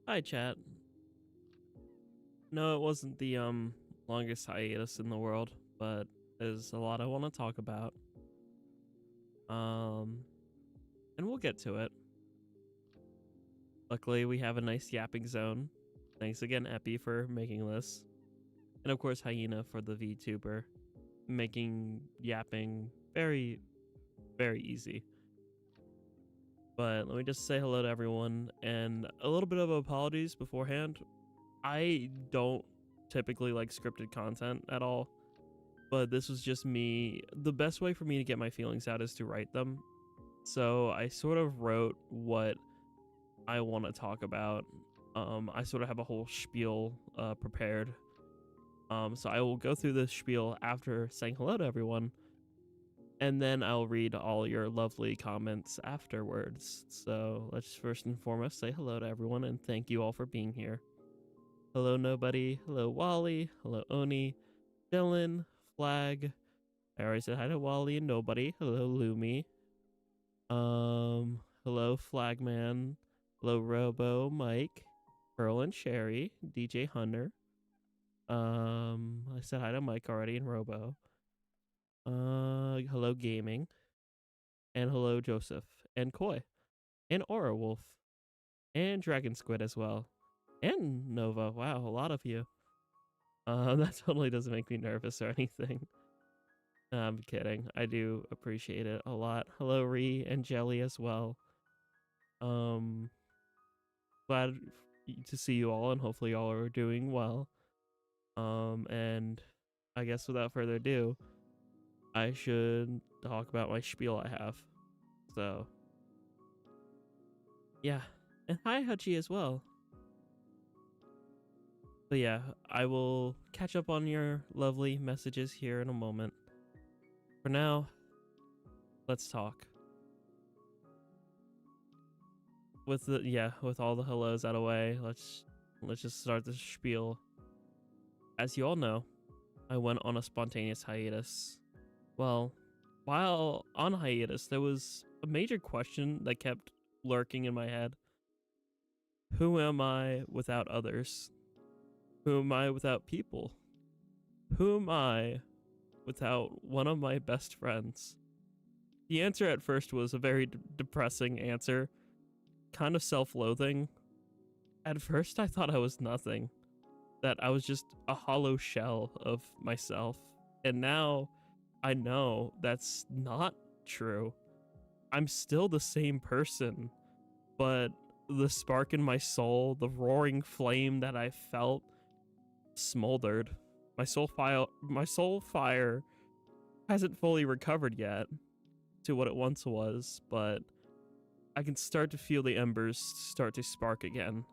Hi, chat. No, it wasn't the longest hiatus in the world, but there's a lot I want to talk about. Um, and we'll get to it. Luckily, we have a nice yapping zone. Thanks again, Epi, for making this, and of course, Hyena for the VTuber, making yapping very, very easy. But let me just say hello to everyone, and a little bit of apologies beforehand. I don't typically like scripted content at all, but this was just me. The best way for me to get my feelings out is to write them. So I sort of wrote what I want to talk about. I sort of have a whole spiel prepared. So I will go through this spiel after saying hello to everyone, and then I'll read all your lovely comments afterwards. So let's first and foremost say hello to everyone and thank you all for being here. Hello, Nobody. Hello, Wally. Hello, Oni. Dylan. Flag. I already said hi to Wally and Nobody. Hello, Lumi. Hello, Flagman. Hello, Robo, Mike, Pearl and Sherry, DJ Hunter. I said hi to Mike already and Robo. Hello, Gaming. And hello, Joseph. And Koi. And Aura Wolf. And Dragon Squid as well. And Nova. Wow, a lot of you. That totally doesn't make me nervous or anything. I'm kidding. I do appreciate it a lot. Hello, Ree and Jelly as well. Um, Glad to see you all, and hopefully y'all are doing well. And I guess without further ado, I should talk about my spiel I have. So, yeah. And hi, Hutchie, as well. But yeah, I will catch up on your lovely messages here in a moment. For now, let's talk. With all the hellos out of the way, let's just start the spiel. As you all know, I went on a spontaneous hiatus. Well, while on hiatus, there was a major question that kept lurking in my head. Who am I without others? Who am I without people? Who am I without one of my best friends? The answer at first was a very depressing answer, kind of self-loathing. At first, I thought I was nothing, that I was just a hollow shell of myself. And now I know that's not true. I'm still the same person, but the spark in my soul, the roaring flame that I felt, smoldered. My soul fire hasn't fully recovered yet to what it once was, but I can start to feel the embers start to spark again.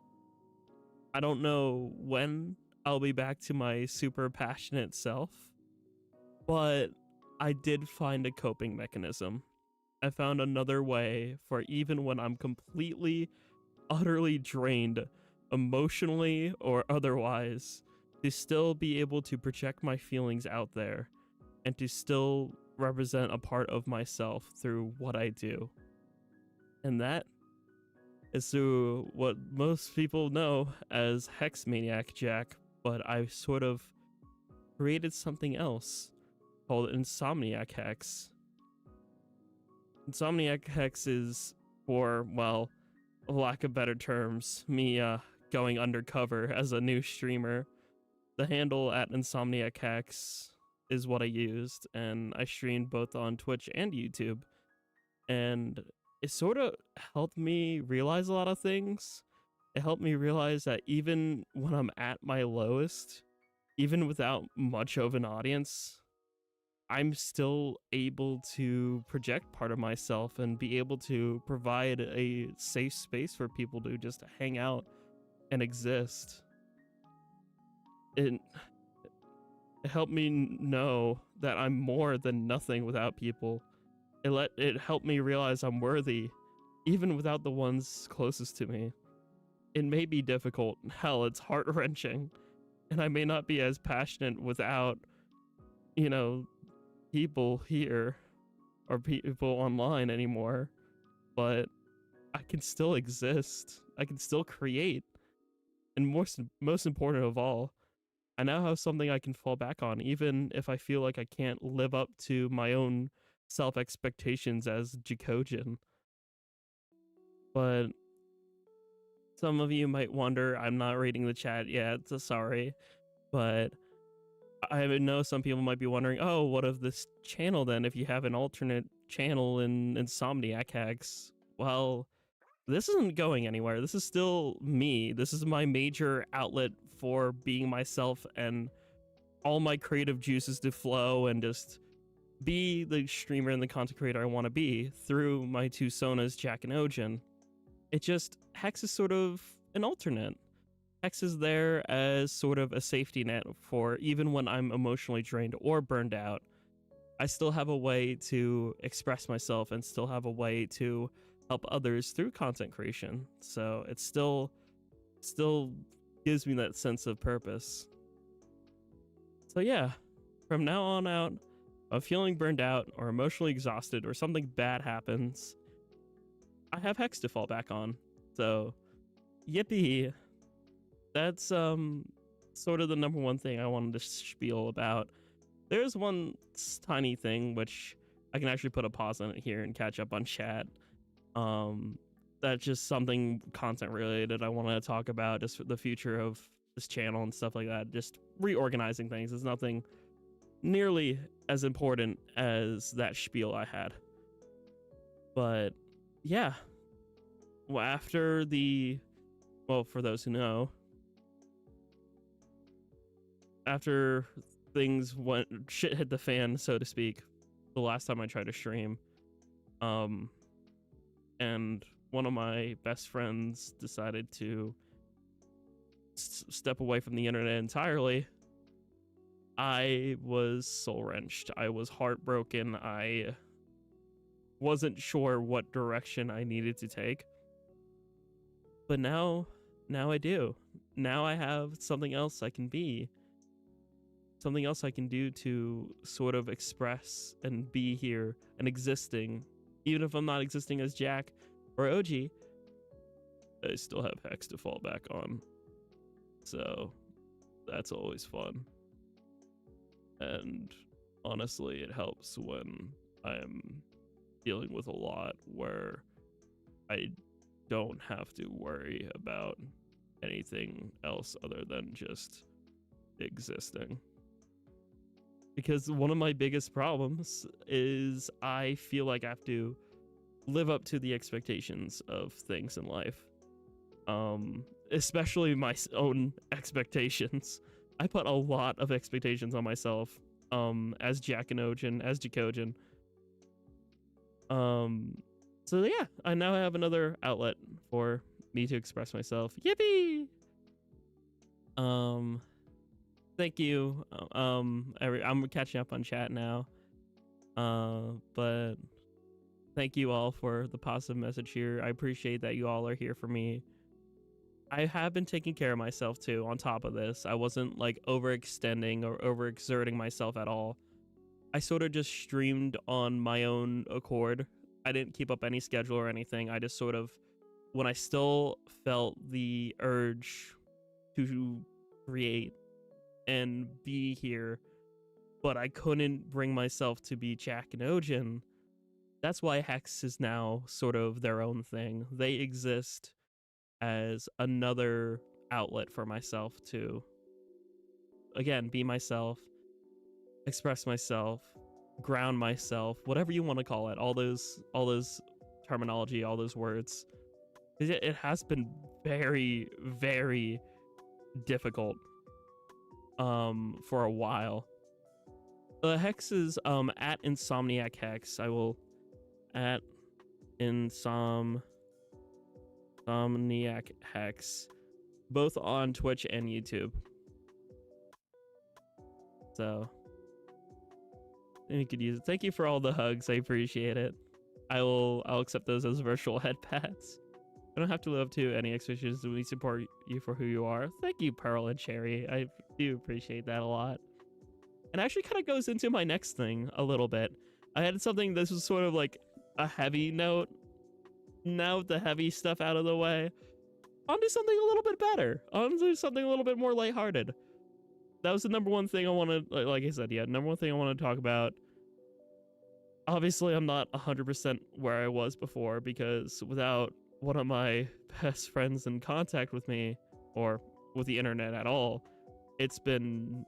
I don't know when I'll be back to my super passionate self, but I did find a coping mechanism. I found another way for even when I'm completely, utterly drained, emotionally or otherwise, to still be able to project my feelings out there and to still represent a part of myself through what I do. And that is through what most people know as Hex Maniac Jack, but I sort of created something else called Insomniac Hex. Insomniac Hex is, for, well, lack of better terms, me going undercover as a new streamer. The handle at Insomniac Hex is what I used, and I streamed both on Twitch and YouTube. And it sort of helped me realize a lot of things. It helped me realize that even when I'm at my lowest, even without much of an audience, I'm still able to project part of myself and be able to provide a safe space for people to just hang out and exist. It helped me know that I'm more than nothing without people. It helped me realize I'm worthy, even without the ones closest to me. It may be difficult. Hell, it's heart-wrenching. And I may not be as passionate without, people here or people online anymore, but I can still exist. I can still create. And most important of all, I now have something I can fall back on, even if I feel like I can't live up to my own self expectations as Jackogień. But some of you might wonder, I'm not reading the chat yet, so sorry. But I know some people might be wondering, oh, what of this channel then if you have an alternate channel in Insomniac Hacks? Well, this isn't going anywhere. This is still me. This is my major outlet for being myself and all my creative juices to flow and just be the streamer and the content creator I want to be through my two sonas, Jack and Ojin. It just, Hex is sort of an alternate. Hex is there as sort of a safety net for even when I'm emotionally drained or burned out. I still have a way to express myself and still have a way to help others through content creation. So it still gives me that sense of purpose. So yeah, from now on out, of feeling burned out or emotionally exhausted or something bad happens, I have Hex to fall back on. So yippee. That's sort of the number one thing I wanted to spiel about. There's one tiny thing which I can actually put a pause on it here and catch up on chat. That's just something content related I want to talk about, just for the future of this channel and stuff like that. Just reorganizing things. It's nothing nearly as important as that spiel I had. But yeah, well, after the, well, for those who know, after things went, shit hit the fan, so to speak, the last time I tried to stream, and one of my best friends decided to step away from the internet entirely, I was soul wrenched. I was heartbroken. I wasn't sure what direction I needed to take. But now I do. Now I have something else I can be. Something else I can do to sort of express and be here and existing. Even if I'm not existing as Jack or OG, I still have Hex to fall back on. So that's always fun. And honestly, it helps when I'm dealing with a lot where I don't have to worry about anything else other than just existing. Because one of my biggest problems is I feel like I have to live up to the expectations of things in life. Especially my own expectations. I put a lot of expectations on myself, as Jack and Ojin, as Jackogień. So yeah, I now have another outlet for me to express myself. Yippee! Thank you. I'm catching up on chat now. But thank you all for the positive message here. I appreciate that you all are here for me. I have been taking care of myself too. On top of this, I wasn't like overextending or overexerting myself at all. I sort of just streamed on my own accord. I didn't keep up any schedule or anything. I just sort of, when I still felt the urge to create and be here, but I couldn't bring myself to be Jack and Ojin, that's why Hex is now sort of their own thing. They exist as another outlet for myself to, again, be myself, express myself, ground myself, whatever you want to call it, all those terminology, all those words. It has been very, very difficult for a while. The Hex is at Insomniac Hex. I will at Insomniac Hex, both on Twitch and YouTube. So you could use it. Thank you for all the hugs. I appreciate it. I'll accept those as virtual head pats. I don't have to live up to any expectations. We support you for who you are. Thank you, Pearl and Cherry. I do appreciate that a lot. And actually kind of goes into my next thing a little bit. I had something, this was sort of like a heavy note. Now with the heavy stuff out of the way, onto something a little bit better, onto something a little bit more lighthearted. That was the number one thing I wanted, like I said, yeah, number one thing I wanted to talk about. Obviously, I'm not 100% where I was before, because without one of my best friends in contact with me, or with the internet at all, it's been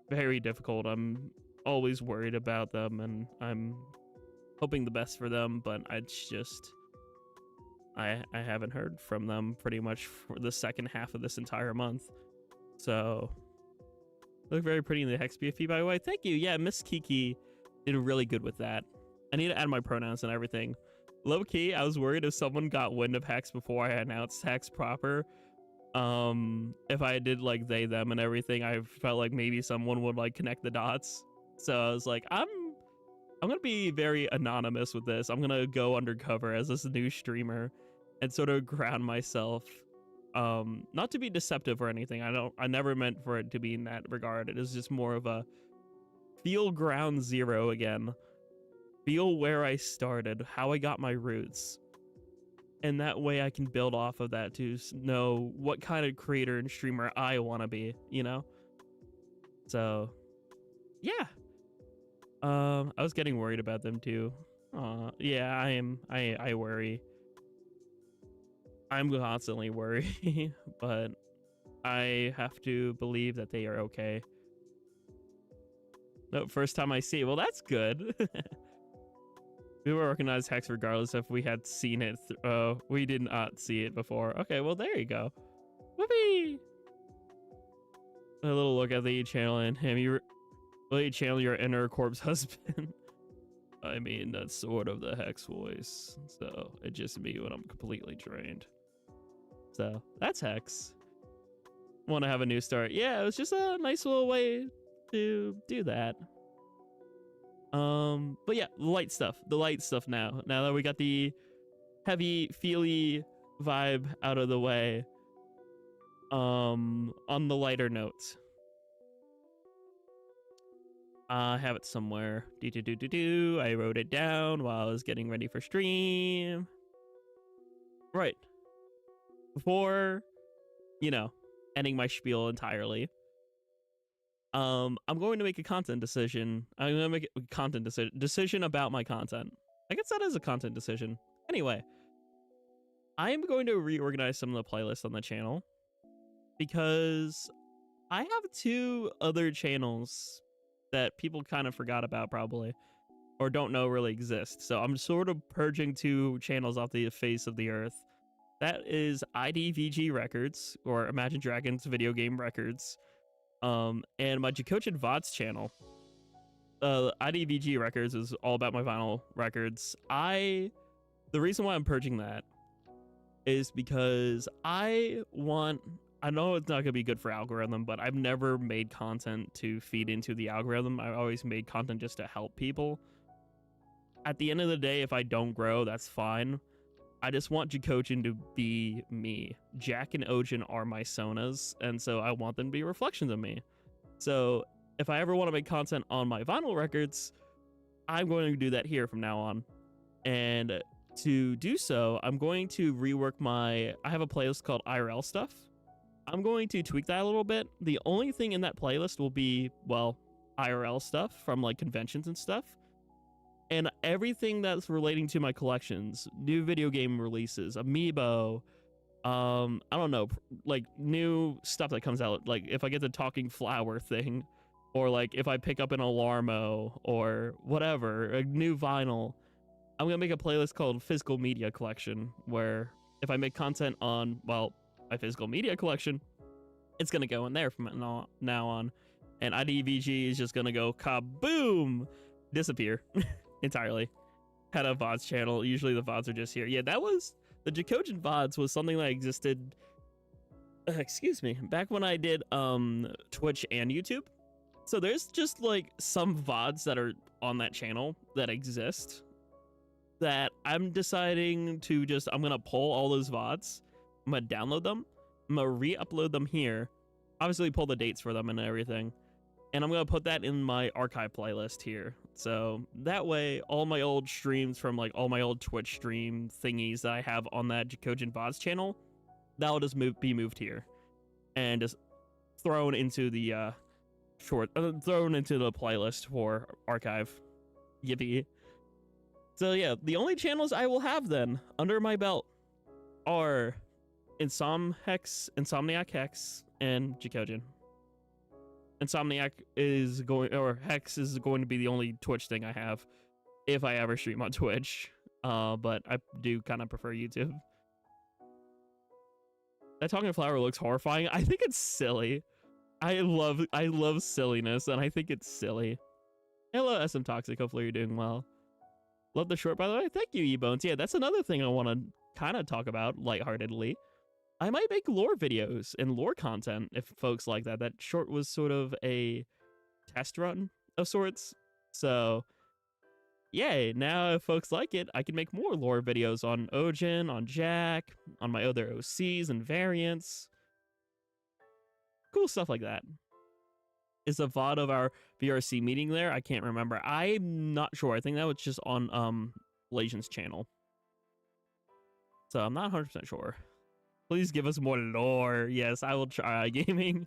very difficult. I'm always worried about them, and I'm hoping the best for them, but I haven't heard from them pretty much for the second half of this entire month. So, look very pretty in the Hex BFP, by the way. Thank you. Yeah, Miss Kiki did really good with that. I need to add my pronouns and everything. Low key, I was worried if someone got wind of Hex before I announced Hex proper. If I did like they, them and everything, I felt like maybe someone would like connect the dots. So I was like, I'm gonna be very anonymous with this. I'm gonna go undercover as this new streamer and sort of ground myself. Not to be deceptive or anything. I never meant for it to be in that regard. It is just more of a feel ground zero again. Feel where I started, how I got my roots. And that way I can build off of that to know what kind of creator and streamer I want to be, you know? So, yeah. I was getting worried about them too. Yeah, I am. I worry. I'm constantly worried, but I have to believe that they are okay. No, first time I see it. Well, that's good. We will recognize Hex regardless if we had seen it. We did not see it before. Okay, well, there you go. Whoopee! A little look at the channel and him. Will you channel your inner corpse husband? I mean, that's sort of the Hex voice. So, it's just me when I'm completely drained. So, that's Hex. Want to have a new start. Yeah, it was just a nice little way to do that. But yeah, the light stuff now that we got the heavy feely vibe out of the way, on the lighter note, I have it somewhere. I wrote it down while I was getting ready for stream. Right. Before, ending my spiel entirely, I'm going to make a content decision. I'm going to make a content decision about my content. I guess that is a content decision. Anyway, I am going to reorganize some of the playlists on the channel because I have 2 other channels that people kind of forgot about probably, or don't know really exist. So I'm sort of purging 2 channels off the face of the earth. That is IDVG Records, or Imagine Dragons Video Game Records, and my Jackogień VODs channel. IDVG Records is all about my vinyl records. The reason why I'm purging that is because I know it's not going to be good for algorithm, but I've never made content to feed into the algorithm. I've always made content just to help people. At the end of the day, if I don't grow, that's fine. I just want Jackogień to be me. Jack and Ojin are my sonas, and so I want them to be reflections of me. So if I ever want to make content on my vinyl records, I'm going to do that here from now on. And to do so, I'm going to rework I have a playlist called IRL Stuff. I'm going to tweak that a little bit. The only thing in that playlist will be, well, IRL stuff from like conventions and stuff. And everything that's relating to my collections, new video game releases, amiibo, I don't know, like new stuff that comes out. Like if I get the talking flower thing, or like if I pick up an Alarmo or whatever, a new vinyl, I'm going to make a playlist called Physical Media Collection, where if I make content on, well, my physical media collection, it's going to go in there from now on. And IDVG is just going to go kaboom, disappear entirely. Had a VODs channel. Usually the VODs are just here. Yeah, the Jackogień VODs was something that existed, excuse me, back when I did Twitch and YouTube. So there's just like some VODs that are on that channel that exist that I'm deciding to I'm going to pull all those VODs. I'm going to download them. I'm going to re-upload them here. Obviously pull the dates for them and everything. And I'm going to put that in my archive playlist here. So that way, all my old streams from like all my old Twitch stream thingies that I have on that Jackogień VODs channel, that'll just be moved here and just thrown into the thrown into the playlist for archive. Yippee. So yeah, the only channels I will have then under my belt are Insomniac Hex, and Jackogień. Insomniac is going, or Hex is going to be the only Twitch thing I have if I ever stream on Twitch. But I do kind of prefer YouTube. That talking flower looks horrifying. I think it's silly. I love silliness, and I think it's silly. Hello, SM Toxic. Hopefully you're doing well. Love the short, by the way. Thank you, E-Bones. Yeah, that's another thing I want to kind of talk about lightheartedly. I might make lore videos and lore content if folks like that. That short was sort of a test run of sorts. So, yay. Now, if folks like it, I can make more lore videos on Ojin, on Jack, on my other OCs and variants. Cool stuff like that. Is a VOD of our VRC meeting there? I can't remember. I'm not sure. I think that was just on Legion's channel. So I'm not 100% sure. Please give us more lore. Yes, I will try gaming.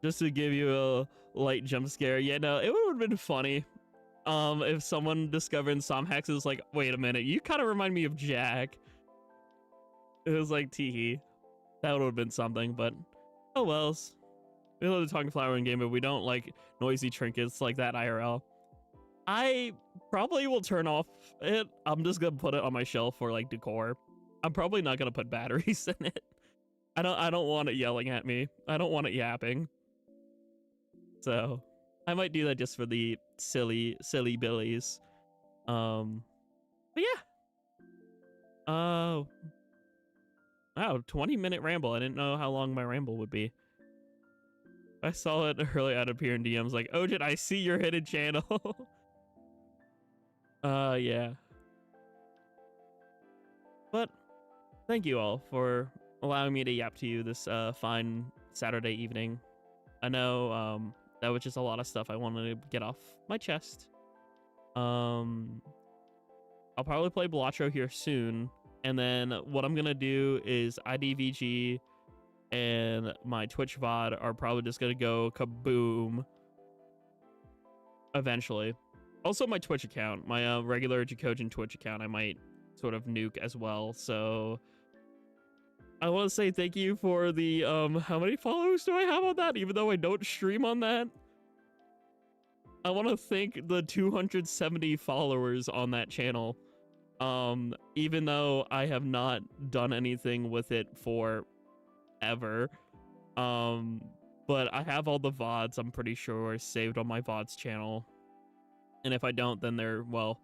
Just to give you a light jump scare. Yeah, no, it would have been funny if someone discovered some Hex is like, wait a minute, you kind of remind me of Jack. It was like, teehee. That would have been something, but oh wells. We love the talking flower in game, but we don't like noisy trinkets like that IRL. I probably will turn off it. I'm just gonna put it on my shelf for like decor. I'm probably not gonna put batteries in it. I don't want it yelling at me. I don't want it yapping. So I might do that just for the silly billies. But yeah. Oh, wow, 20-minute ramble. I didn't know how long my ramble would be. I saw it earlier out appear in DMs like, Ojin, I see your hidden channel. Yeah. But thank you all for allowing me to yap to you this fine Saturday evening. I know that was just a lot of stuff I wanted to get off my chest. I'll probably play Balatro here soon. And then what I'm going to do is IDVG and my Twitch VOD are probably just going to go kaboom eventually. Also, my Twitch account, my regular Jackogień Twitch account, I might sort of nuke as well. So I want to say thank you for the, how many followers do I have on that? Even though I don't stream on that. I want to thank the 270 followers on that channel. Even though I have not done anything with it for ever. But I have all the VODs, I'm pretty sure, saved on my VODs channel. And if I don't, then they're, well,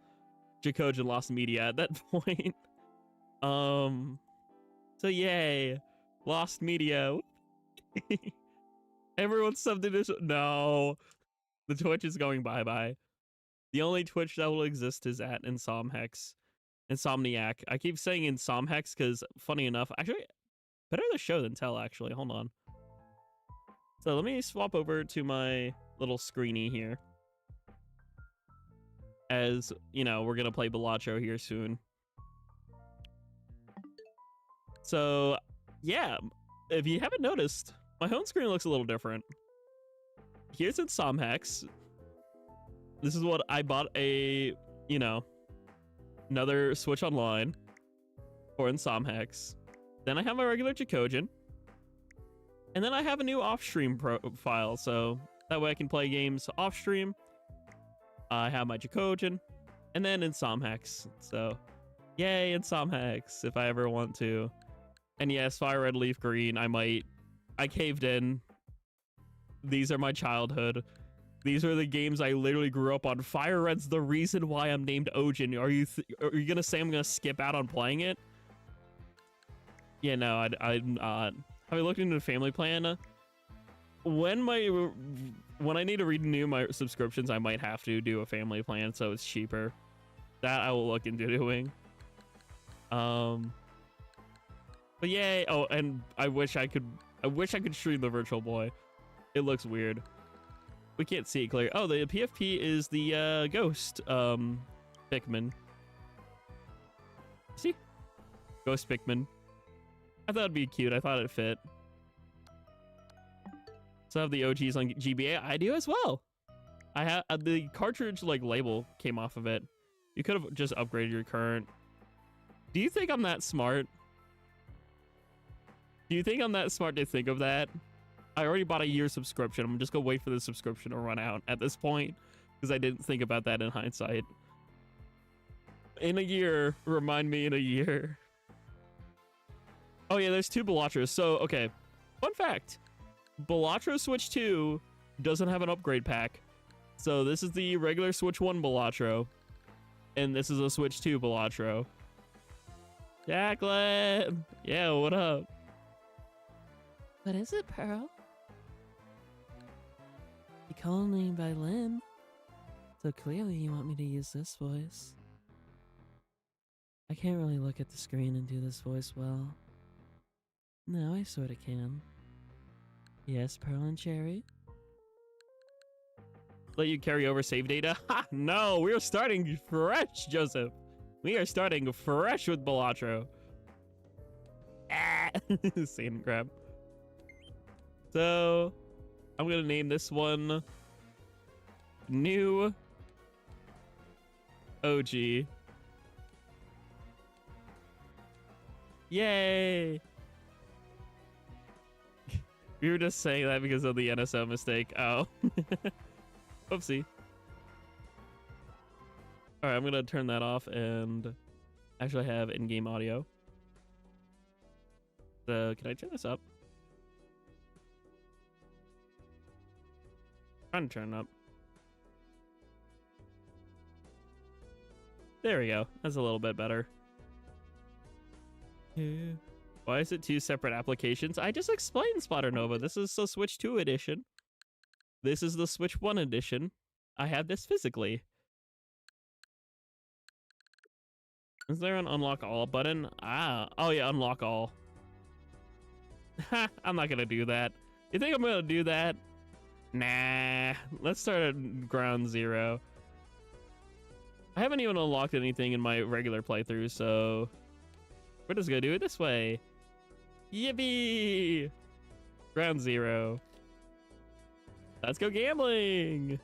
Jackogień lost media at that point. So yay, lost media. Everyone's something to no. The Twitch is going bye-bye. The only Twitch that will exist is at Insomniac. I keep saying Insomhex because, funny enough, actually, better the show than tell, actually. Hold on. So let me swap over to my little screeny here. As, you know, we're going to play Balatro here soon. So, yeah, if you haven't noticed, my home screen looks a little different. Here's Insomhex. This is what I bought a, you know, another Switch Online for Insomhex. Then I have my regular Jackogień. And then I have a new off-stream profile, so that way I can play games off-stream. I have my Jackogień, and then Insomhex. So, yay, Insomhex, if I ever want to. And yes, Fire Red Leaf Green, I caved in. These are my childhood. These are the games I literally grew up on. Fire Red's the reason why I'm named Ojin. Are you gonna say I'm gonna skip out on playing it? Yeah, no, I'm not. Have I looked into the family plan? When I need to renew my subscriptions, I might have to do a family plan so it's cheaper. That I will look into doing. But yay! Oh, and I wish I could stream the Virtual Boy. It looks weird. We can't see it clear. Oh, the PFP is the ghost Pikmin. See? Ghost Pikmin. I thought it'd be cute. I thought it'd fit. So I have the OGs on GBA. I do as well. I have the cartridge like label came off of it. You could have just upgraded your current. Do you think I'm that smart? Do you think I'm that smart to think of that? I already bought a year subscription. I'm just gonna wait for the subscription to run out at this point because I didn't think about that in hindsight. In a year, remind me in a year. Oh yeah, there's 2 Balatros. So, okay. Fun fact. Balatro Switch 2 doesn't have an upgrade pack. So this is the regular Switch 1 Balatro. And this is a Switch 2 Balatro. Jacqueline! Yeah, what up? What is it, Pearl? You call me by Lynn. So clearly you want me to use this voice. I can't really look at the screen and do this voice well. No, I sorta can. Yes, Pearl and Cherry? Let you carry over save data? Ha! No, we're starting fresh, Joseph. We are starting fresh with Balatro. Ah! Sand grab. So, I'm gonna name this one New OG. Yay! We were just saying that because of the NSO mistake. Oh. Oopsie. Alright, I'm gonna turn that off and actually have in-game audio. So, can I turn this up? Trying to turn it up. There we go. That's a little bit better. Yeah. Why is it 2 separate applications? I just explained Splatter Nova. This is the Switch 2 edition. This is the Switch 1 edition. I have this physically. Is there an unlock all button? Ah, oh yeah, unlock all. Ha, I'm not gonna do that. You think I'm gonna do that? Nah, let's start at ground zero. I haven't even unlocked anything in my regular playthrough, so we're just gonna do it this way. Yippee! Ground zero. Let's go gambling!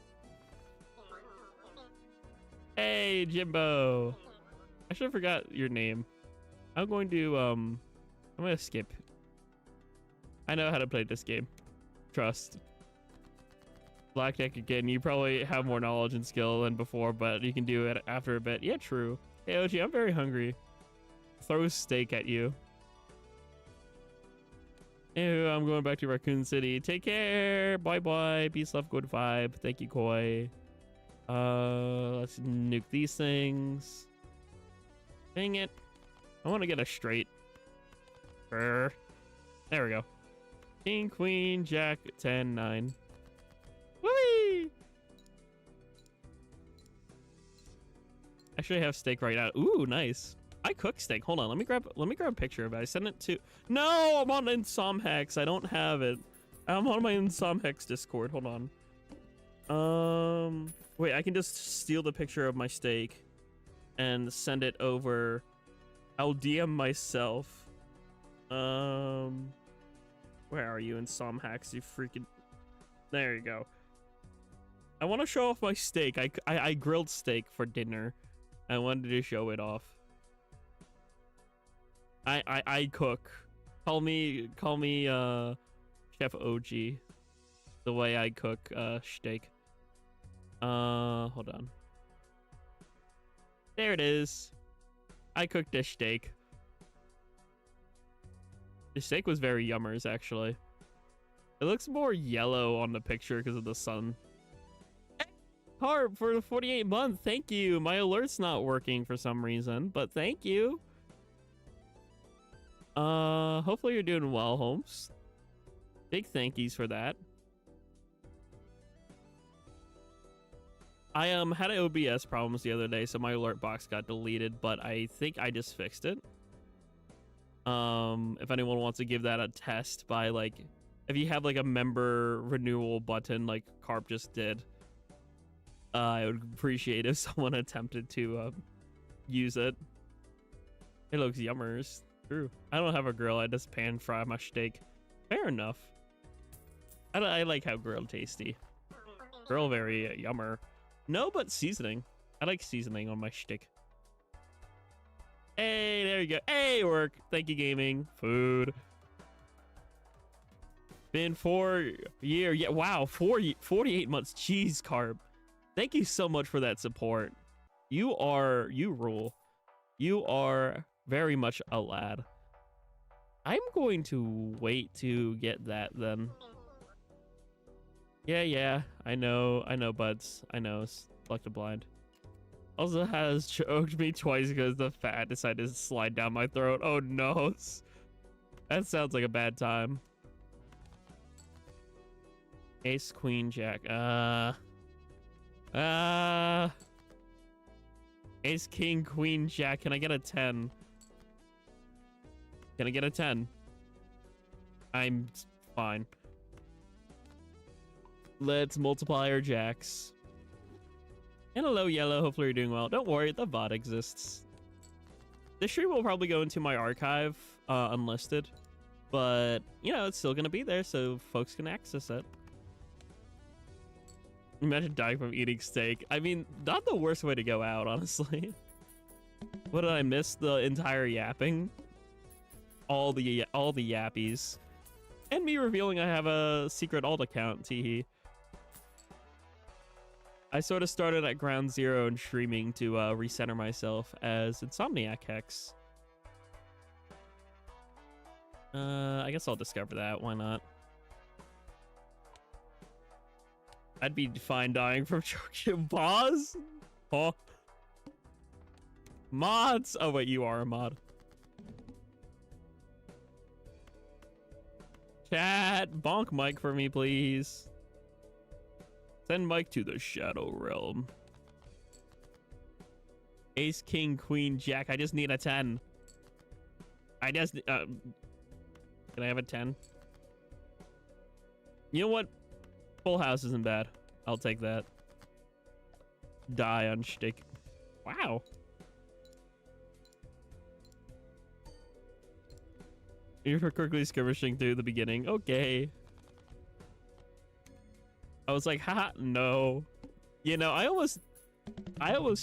Hey, Jimbo! I should have forgot your name. I'm going to, I'm gonna skip. I know how to play this game. Trust. Blackjack again, you probably have more knowledge and skill than before, but you can do it after a bit. Yeah, true. Hey, OG, I'm very hungry. Throw steak at you. Ew, I'm going back to Raccoon City. Take care. Bye-bye. Peace, love, good vibe. Thank you, Koi. Let's nuke these things. Dang it. I want to get a straight. There we go. King, Queen, Jack, 10, 9. Whee! Actually, I have steak right now. Ooh, nice. I cook steak. Hold on, let me grab a picture of it. I sent it to. No, I'm on Insomhex. I don't have it. I'm on my Insomhex Discord. Hold on. Wait, I can just steal the picture of my steak and send it over. I'll DM myself. Where are you, Insomhex? You freaking. There you go. I want to show off my steak. I grilled steak for dinner. I wanted to show it off. I cook. Call me Chef OG. The way I cook steak. Hold on. There it is. I cooked this steak. The steak was very yummers, actually. It looks more yellow on the picture because of the sun. Harp for the 48 month. Thank you. My alert's not working for some reason, but thank you. Hopefully you're doing well, Holmes. Big thank yous for that. I had OBS problems the other day, so my alert box got deleted, but I think I just fixed it. If anyone wants to give that a test by like, if you have like a member renewal button like Carp just did, I would appreciate if someone attempted to use it. It looks yummers. True. I don't have a grill. I just pan fry my steak. Fair enough. I like how grilled tasty. Grill very yummer. No, but seasoning. I like seasoning on my steak. Hey, there you go. Hey, work. Thank you, gaming. Food. Been 4 year. Yeah, wow. 48 months. Jeez, Carb. Thank you so much for that support. You rule. You are very much a lad. I'm going to wait to get that then. Yeah, I know, buds. I know, Selective Blind. Also has choked me twice because the fat decided to slide down my throat. Oh no. That sounds like a bad time. Ace, Queen, Jack. Ace, King, Queen, Jack. Can I get a 10? Can I get a 10? I'm fine. Let's multiply our jacks. And hello, Yellow. Hopefully you're doing well. Don't worry, the VOD exists. This stream will probably go into my archive, unlisted. But, you know, it's still going to be there, so folks can access it. Imagine dying from eating steak. I mean, not the worst way to go out, honestly. What did I miss? The entire yapping? All the yappies. And me revealing I have a secret alt account, teehee. I sort of started at ground zero and streaming to recenter myself as Insomniac Hex. I guess I'll discover that. Why not? I'd be fine dying from choking. Boss? Oh. Mods? Oh, wait, you are a mod. Chat, bonk Mike for me, please. Send Mike to the Shadow Realm. Ace, King, Queen, Jack. I just need a 10. I just... can I have a 10? You know what? Full house isn't bad. I'll take that. Die on shtick. Wow. You're quickly skirmishing through the beginning. Okay. I was like, haha, no. You know, I almost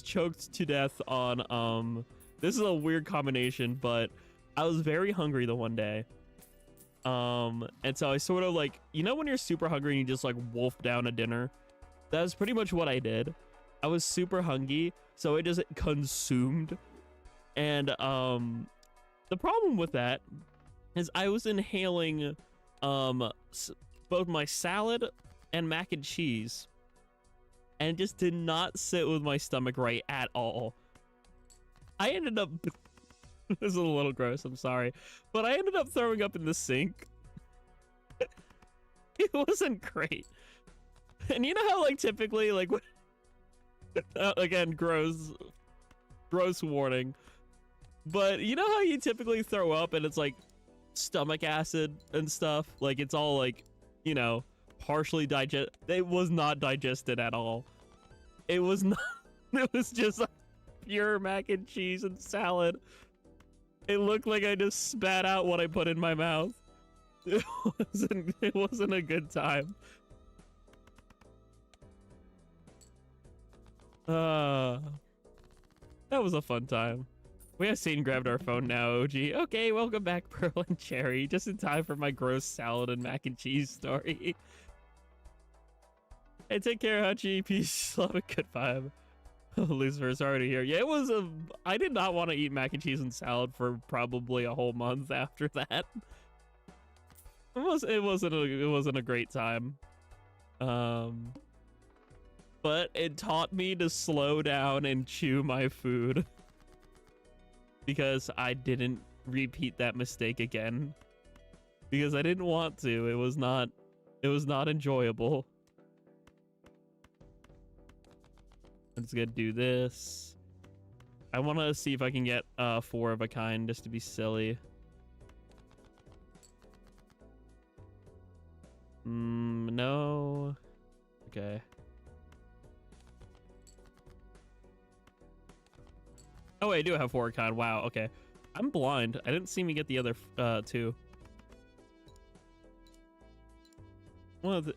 choked to death on, this is a weird combination, but I was very hungry the one day. And so I sort of like, you know when you're super hungry and you just like wolf down a dinner? That was pretty much what I did. I was super hungry, so it just consumed. And, the problem with that is I was inhaling, both my salad and mac and cheese, and it just did not sit with my stomach right at all. I ended up this is a little gross, I'm sorry, but I ended up throwing up in the sink. It wasn't great. And you know how like typically like again, gross warning, but you know how you typically throw up and it's like stomach acid and stuff, like it's all like, you know, partially digest. It was not digested at all. It was not. It was just like pure mac and cheese and salad. It looked like I just spat out what I put in my mouth. It wasn't a good time. That was a fun time. We have seen grabbed our phone now, OG. Okay, welcome back, Pearl and Cherry. Just in time for my gross salad and mac and cheese story. Hey, take care, Hachi. Peace, love, and good vibe. Lucifer's already here. Yeah, it was a... I did not want to eat mac and cheese and salad for probably a whole month after that. It wasn't a great time. But it taught me to slow down and chew my food. Because I didn't repeat that mistake again. Because I didn't want to. It was not enjoyable. I'm just gonna do this. I want to see if I can get 4 of a kind just to be silly. No. Okay. Oh wait, I do have 4 of a kind. Wow. Okay. I'm blind. I didn't see me get the other two. One of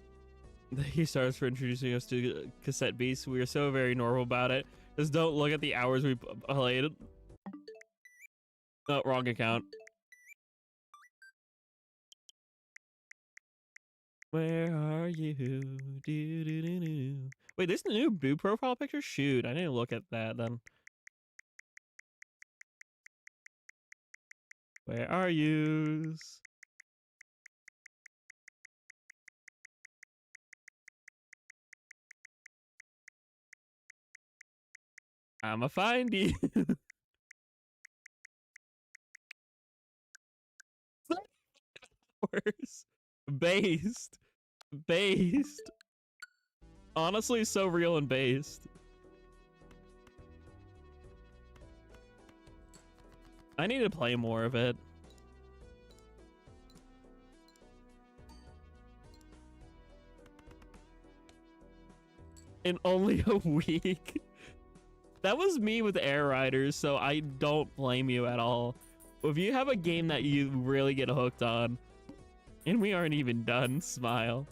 the stars for introducing us to Cassette Beast. We are so very normal about it. Just don't look at the hours we played. Oh, wrong account. Where are you? Do, do, do, do. Wait, this new Boo profile picture? Shoot, I didn't look at that then. Where are yous? I'ma find you. Based. Based. Honestly, so real and based. I need to play more of it. In only a week. That was me with Air Riders, so I don't blame you at all. If you have a game that you really get hooked on, and we aren't even done, smile.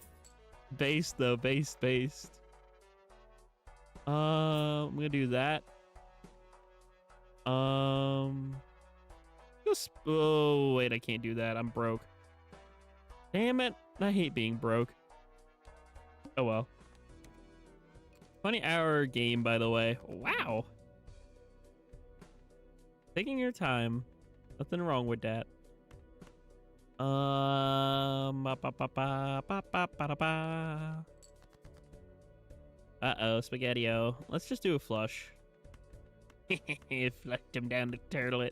Based though, based. I'm gonna do that. Oh wait, I can't do that. I'm broke. Damn it! I hate being broke. Oh well. 20-hour game, by the way. Wow. Taking your time. Nothing wrong with that. Uh-oh, Spaghetti-O. Let's just do a flush. Flushed him down the turtlet.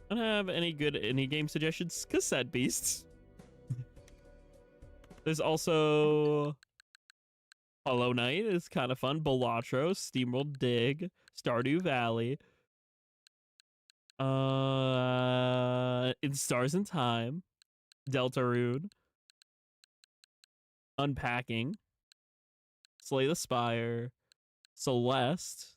I don't have any game suggestions. Cassette Beasts. There's also Hollow Knight is kind of fun. Balatro, Steamroll Dig, Stardew Valley. In Stars in Time, Deltarune, Unpacking, Slay the Spire, Celeste.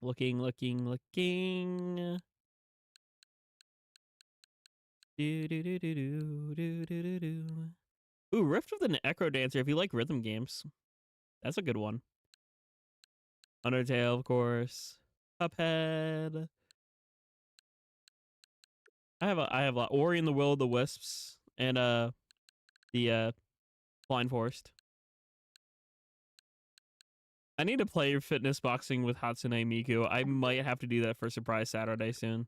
Looking. Ooh, Rift of the Necro Dancer if you like rhythm games. That's a good one. Undertale, of course. Cuphead. I have a lot. Ori and the Will of the Wisps and the Blind Forest. I need to play fitness boxing with Hatsune Miku. I might have to do that for Surprise Saturday soon.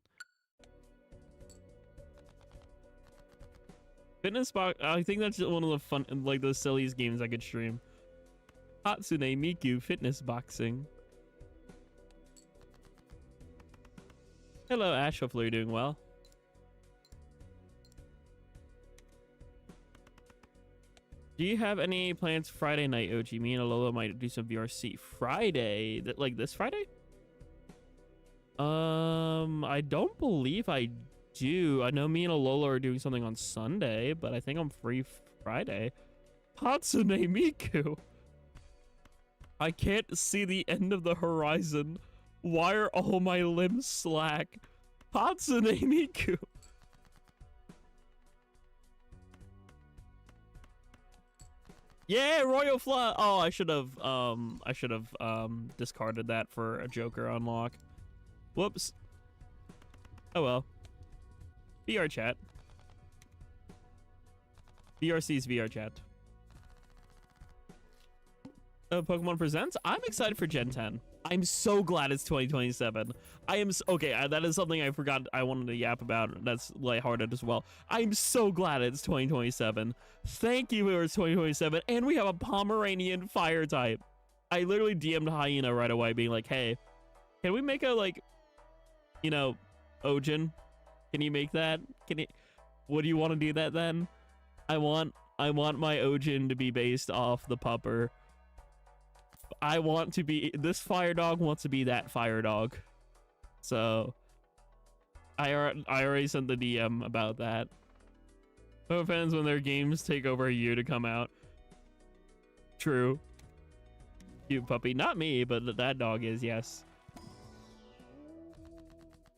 Fitness box. I think that's one of the fun, like the silliest games I could stream. Hatsune Miku fitness boxing. Hello, Ash. Hopefully you're doing well. Do you have any plans Friday night, OG? Me and Alola might do some VRC Friday. Like this Friday? I don't believe I do. I know me and Alola are doing something on Sunday, but I think I'm free Friday. Hatsune Miku. I can't see the end of the horizon. Why are all my limbs slack? Hatsune Miku. Yeah, Royal Flush. Oh, I should have discarded that for a Joker unlock. Whoops. Oh well. VR chat. VRC's VR chat. Pokemon Presents. I'm excited for Gen 10. I'm so glad it's 2027. I am okay. That is something I forgot I wanted to yap about. That's lighthearted as well. I'm so glad it's 2027. Thank you, it's 2027, and we have a Pomeranian fire type. I literally DM'd Hyena right away, being like, "Hey, can we make a Ojin? Can you make that? Can you? What do you want to do that then? I want my Ojin to be based off the pupper." I want to be, this fire dog wants to be that fire dog. So I already sent the DM about that. No offense when their games take over a year to come out. True. Cute puppy. Not me, but that dog is, yes.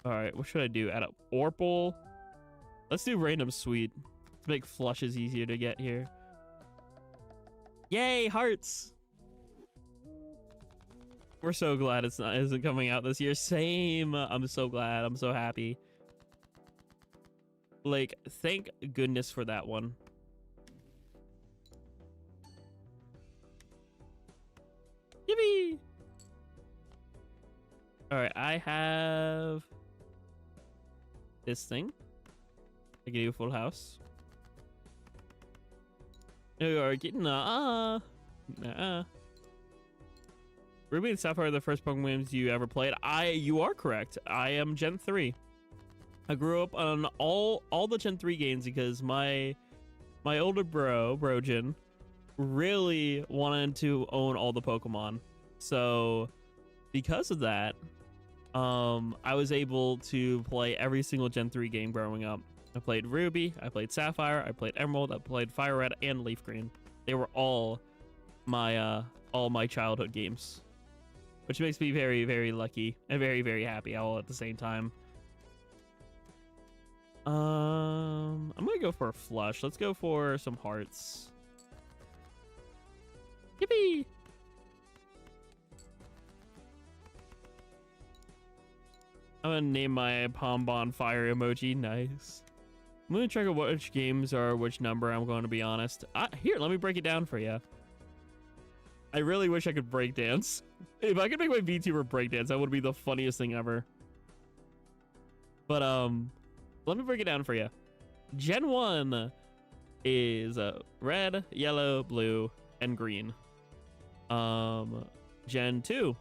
All right, what should I do? Add a Orpal? Let's do random sweet to make flushes easier to get here. Yay, hearts! We're so glad isn't coming out this year. Same. I'm so glad. I'm so happy. Like, thank goodness for that one. Yippee! All right, I have this thing. I can do a full house. We are getting Ruby and Sapphire are the first Pokemon games you ever played. You are correct. I am Gen 3. I grew up on all the Gen 3 games because my older Brogen, really wanted to own all the Pokemon. So because of that, I was able to play every single Gen 3 game growing up. I played Ruby, I played Sapphire, I played Emerald, I played Fire Red, and Leaf Green. They were all my childhood games, which makes me very, very lucky and very, very happy all at the same time. I'm gonna go for a flush. Let's go for some hearts. Yippee! I'm gonna name my Palm Bonfire emoji. Nice. I'm gonna check out which games are which number. I'm going to be honest. Here, let me break it down for you. I really wish I could breakdance. If I could make my VTuber breakdance, that would be the funniest thing ever. But let me break it down for you. Gen 1 is red, yellow, blue, and green. Gen 2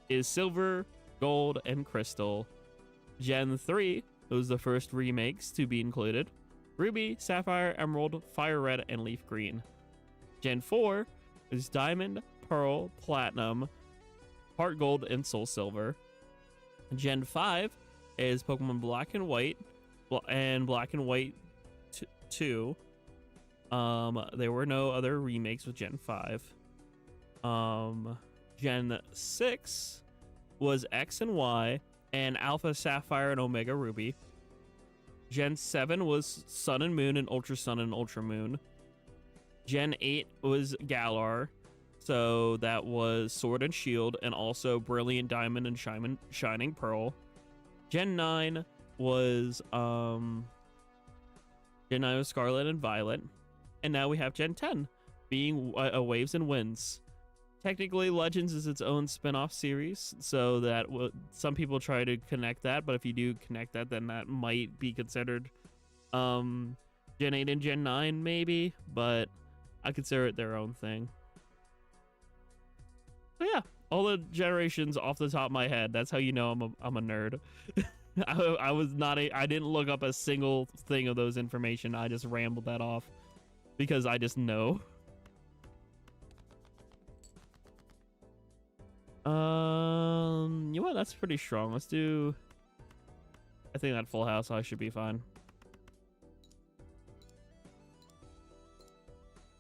is silver, gold, and crystal. Gen 3 was the first remakes to be included. Ruby, Sapphire, Emerald, Fire Red, and Leaf Green. Gen 4 is Diamond, Pearl, Platinum, Heart Gold, and Soul Silver. Gen 5 is Pokemon Black and White, and Black and White 2. There were no other remakes with Gen 5. Gen 6 was X and Y, and Alpha Sapphire and Omega Ruby. Gen 7 was Sun and Moon and Ultra Sun and Ultra Moon. Gen 8 was Galar, so that was Sword and Shield, and also Brilliant Diamond and Shining Pearl. Gen 9 was Scarlet and Violet, and now we have Gen 10 being Waves and Winds. Technically, Legends is its own spin-off series, so that some people try to connect that, but if you do connect that, then that might be considered Gen 8 and Gen 9 maybe, but I consider it their own thing. So yeah, all the generations off the top of my head. That's how you know I'm a nerd. I didn't look up a single thing of those information. I just rambled that off because I just know. You know what? That's pretty strong. Let's do. I think that full house I should be fine.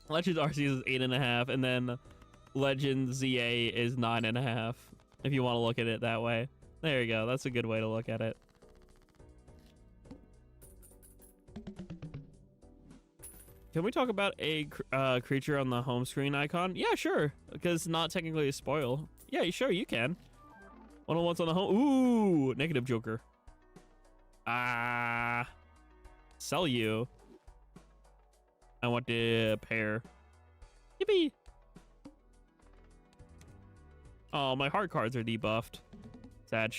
Legends Arceus is 8.5, and then Legends ZA is 9.5. If you want to look at it that way, there you go. That's a good way to look at it. Can we talk about a creature on the home screen icon? Yeah, sure. Because it's not technically a spoil. Yeah, sure, you can. One on one's on the home. Ooh, negative Joker. Sell you. I want the pair. Yippee. Oh, my heart cards are debuffed. Sag.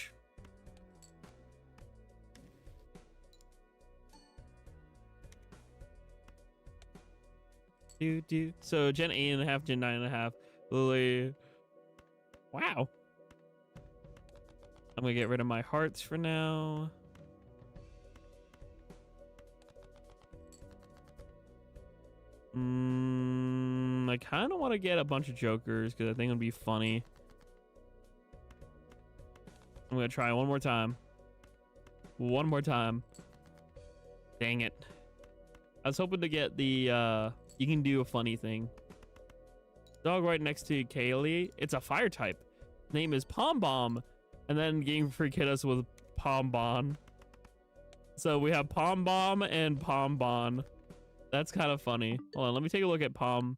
So Gen 8.5, Gen 9.5. Lily. Wow. I'm gonna get rid of my hearts for now. I kind of want to get a bunch of Jokers because I think it'll be funny. I'm gonna try one more time. One more time. Dang it. I was hoping to get the you can do a funny thing. Dog right next to Kaylee. It's a fire type. Name is Pom Bomb. And then Game Freak hit us with Pom Bon. So we have Pom Bomb and Pom Bon. That's kind of funny. Hold on, let me take a look at Pom.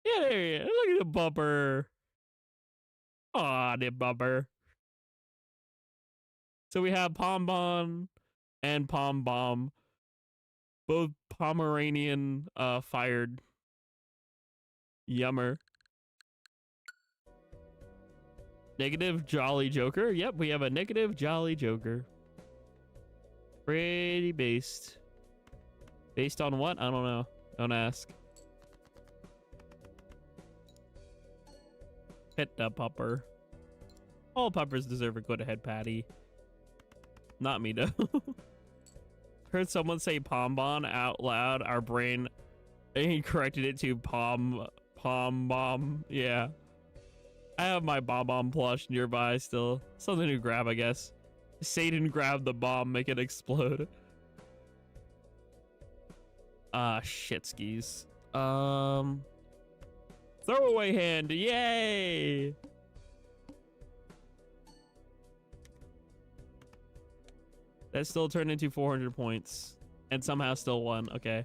Yeah, there you go. Look at the bumper. Aw, the bumper. So we have Pom Bon and Pom Bomb. Both Pomeranian fired. Yummer. Negative Jolly Joker. Yep, we have a negative Jolly Joker. Pretty based. Based on what? I don't know. Don't ask. Hit the pupper. All puppers deserve a good head patty. Not me though. Heard someone say Pom Bon out loud. Our brain, he corrected it to Pom Bomb. Yeah. I have my Bomb Bomb plush nearby still. Something to grab, I guess. Satan grabbed the bomb, make it explode. Ah, shit skis. Throwaway hand, yay! That still turned into 400 points. And somehow still won, okay.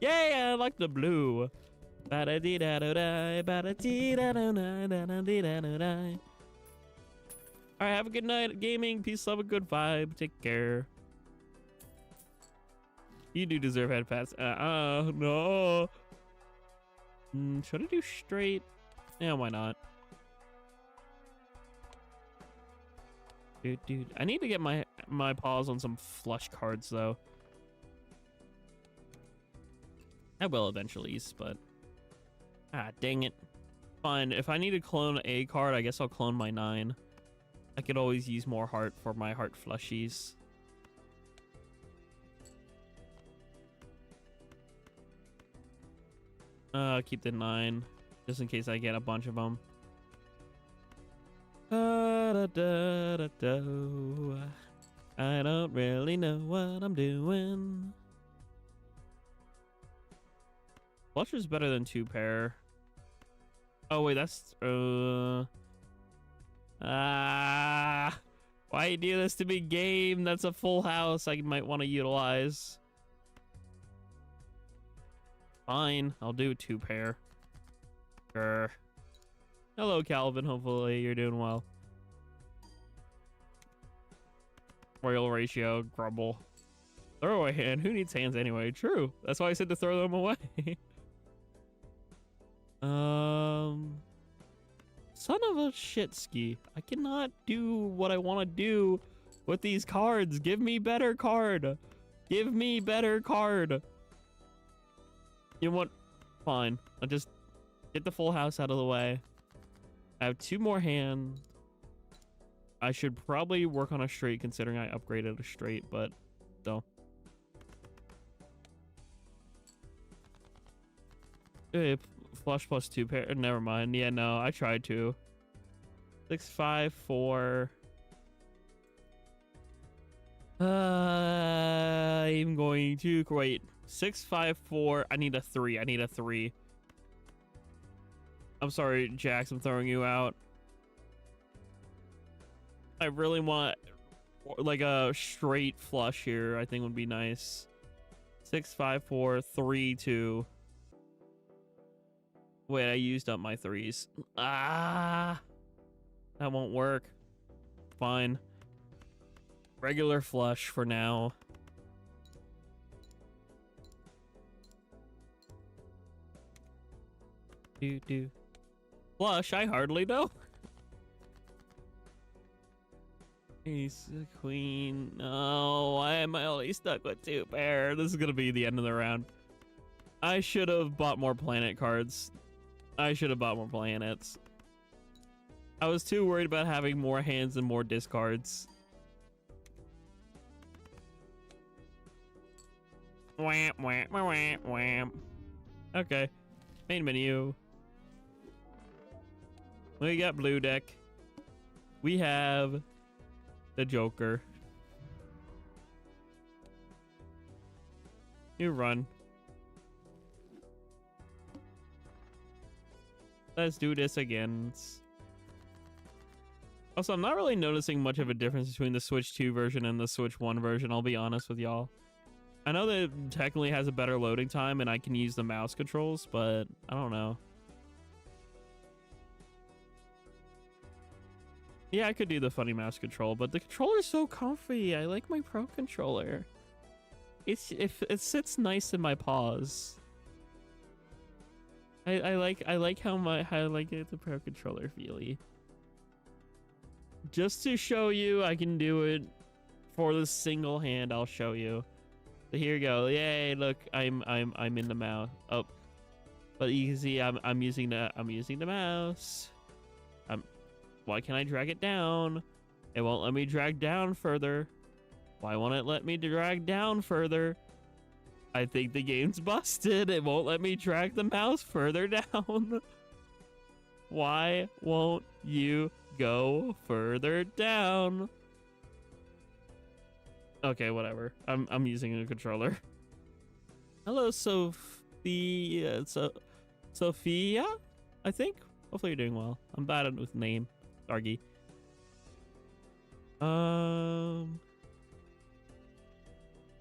Yay, I like the blue. Ba-da-dee-da-do-die, ba-da-dee-da-do-die, alright, have a good night at gaming. Peace, love, a good vibe. Take care. You do deserve head pats. No. Should I do straight? Yeah, why not? Dude, I need to get my paws on some flush cards though. I will eventually, but dang it. Fine. If I need to clone a card, I guess I'll clone my 9. I could always use more heart for my heart flushies. Keep the 9 just in case I get a bunch of them. I don't really know what I'm doing. Flush is better than 2 pair. Oh wait, that's why you do this to me, game? That's a full house I might want to utilize. Fine, I'll do 2 pair. Sure. Hello, Calvin. Hopefully you're doing well. Royal ratio, grumble. Throwaway hand. Who needs hands anyway? True. That's why I said to throw them away. Son of a shit ski. I cannot do what I want to do with these cards. Give me better card. Give me better card. You know what? Fine. I'll just get the full house out of the way. I have 2 more hands. I should probably work on a straight considering I upgraded a straight, but still. Flush plus 2 pair. Never mind. Yeah, no, I tried to. 6, 5, 4. I'm going to wait. 6, 5, 4. I need a 3. I need a 3. I'm sorry, Jax. I'm throwing you out. I really want like a straight flush here. I think would be nice. 6, 5, 4, 3, 2. Wait, I used up my 3s. That won't work. Fine. Regular flush for now. Flush, I hardly know. Ace, queen. No, why am I only stuck with 2 pair? This is gonna be the end of the round. I should have bought more planet cards. I should have bought more planets. I was too worried about having more hands and more discards. Wham, wham, wham, wham. Okay. Main menu. We got blue deck. We have the Joker. You run. Let's do this again. Also, I'm not really noticing much of a difference between the Switch 2 version and the Switch 1 version, I'll be honest with y'all. I know that it technically has a better loading time and I can use the mouse controls, but I don't know. Yeah, I could do the funny mouse control, but the controller's so comfy. I like my Pro controller. It sits nice in my paws. I like how the Pro controller feely. Just to show you, I can do it for the single hand. I'll show you. So here you go. Yay! Look, I'm in the mouse. Oh, but you can see I'm using the mouse. Why can't I drag it down? It won't let me drag down further. Why won't it let me drag down further? I think the game's busted. It won't let me drag the mouse further down. Why won't you go further down? Okay, whatever. I'm using a controller. Hello, Sophia. Sophia, I think. Hopefully you're doing well. I'm bad with name. Argy. 10,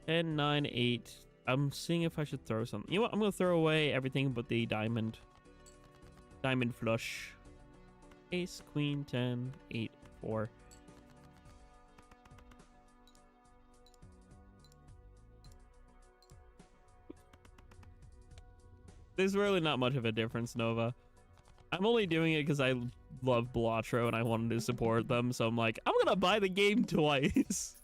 9, 8. I'm seeing if I should throw something. You know what? I'm gonna throw away everything but the diamond flush. Ace, queen, 10, 8, 4. There's really not much of a difference, Nova. I'm only doing it because I love Balatro and I wanted to support them, so I'm like, I'm gonna buy the game twice.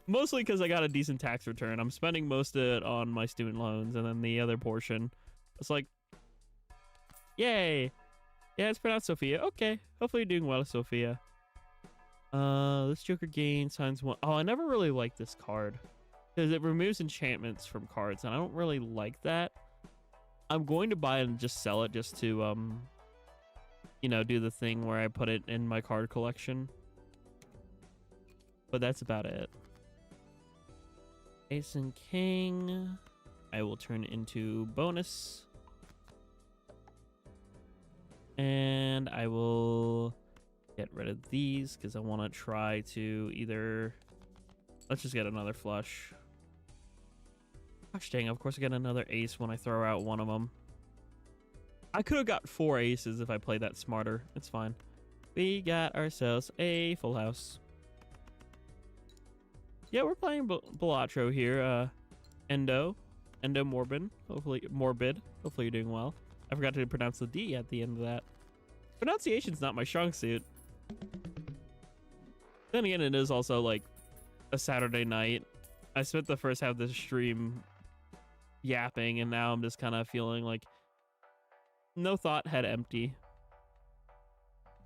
Mostly because I got a decent tax return. I'm spending most of it on my student loans, and then the other portion, it's like, yay. Yeah, it's pronounced Sophia. Okay, hopefully you're doing well, Sophia. This Jackogień signs one. Oh, I never really liked this card because it removes enchantments from cards, and I don't really like that. I'm going to buy it and just sell it just to, you know, do the thing where I put it in my card collection. But that's about it. Ace and King. I will turn into bonus. And I will get rid of these because I want to try to either... Let's just get another flush. Gosh dang, of course I get another ace when I throw out one of them. I could have got 4 aces if I played that smarter. It's fine. We got ourselves a full house. Yeah, we're playing Balatro here. Endo Morbid. Hopefully you're doing well. I forgot to pronounce the D at the end of that. Pronunciation's not my strong suit. Then again, it is also like a Saturday night. I spent the first half of the stream yapping, and now I'm just kind of feeling like no thought, head empty.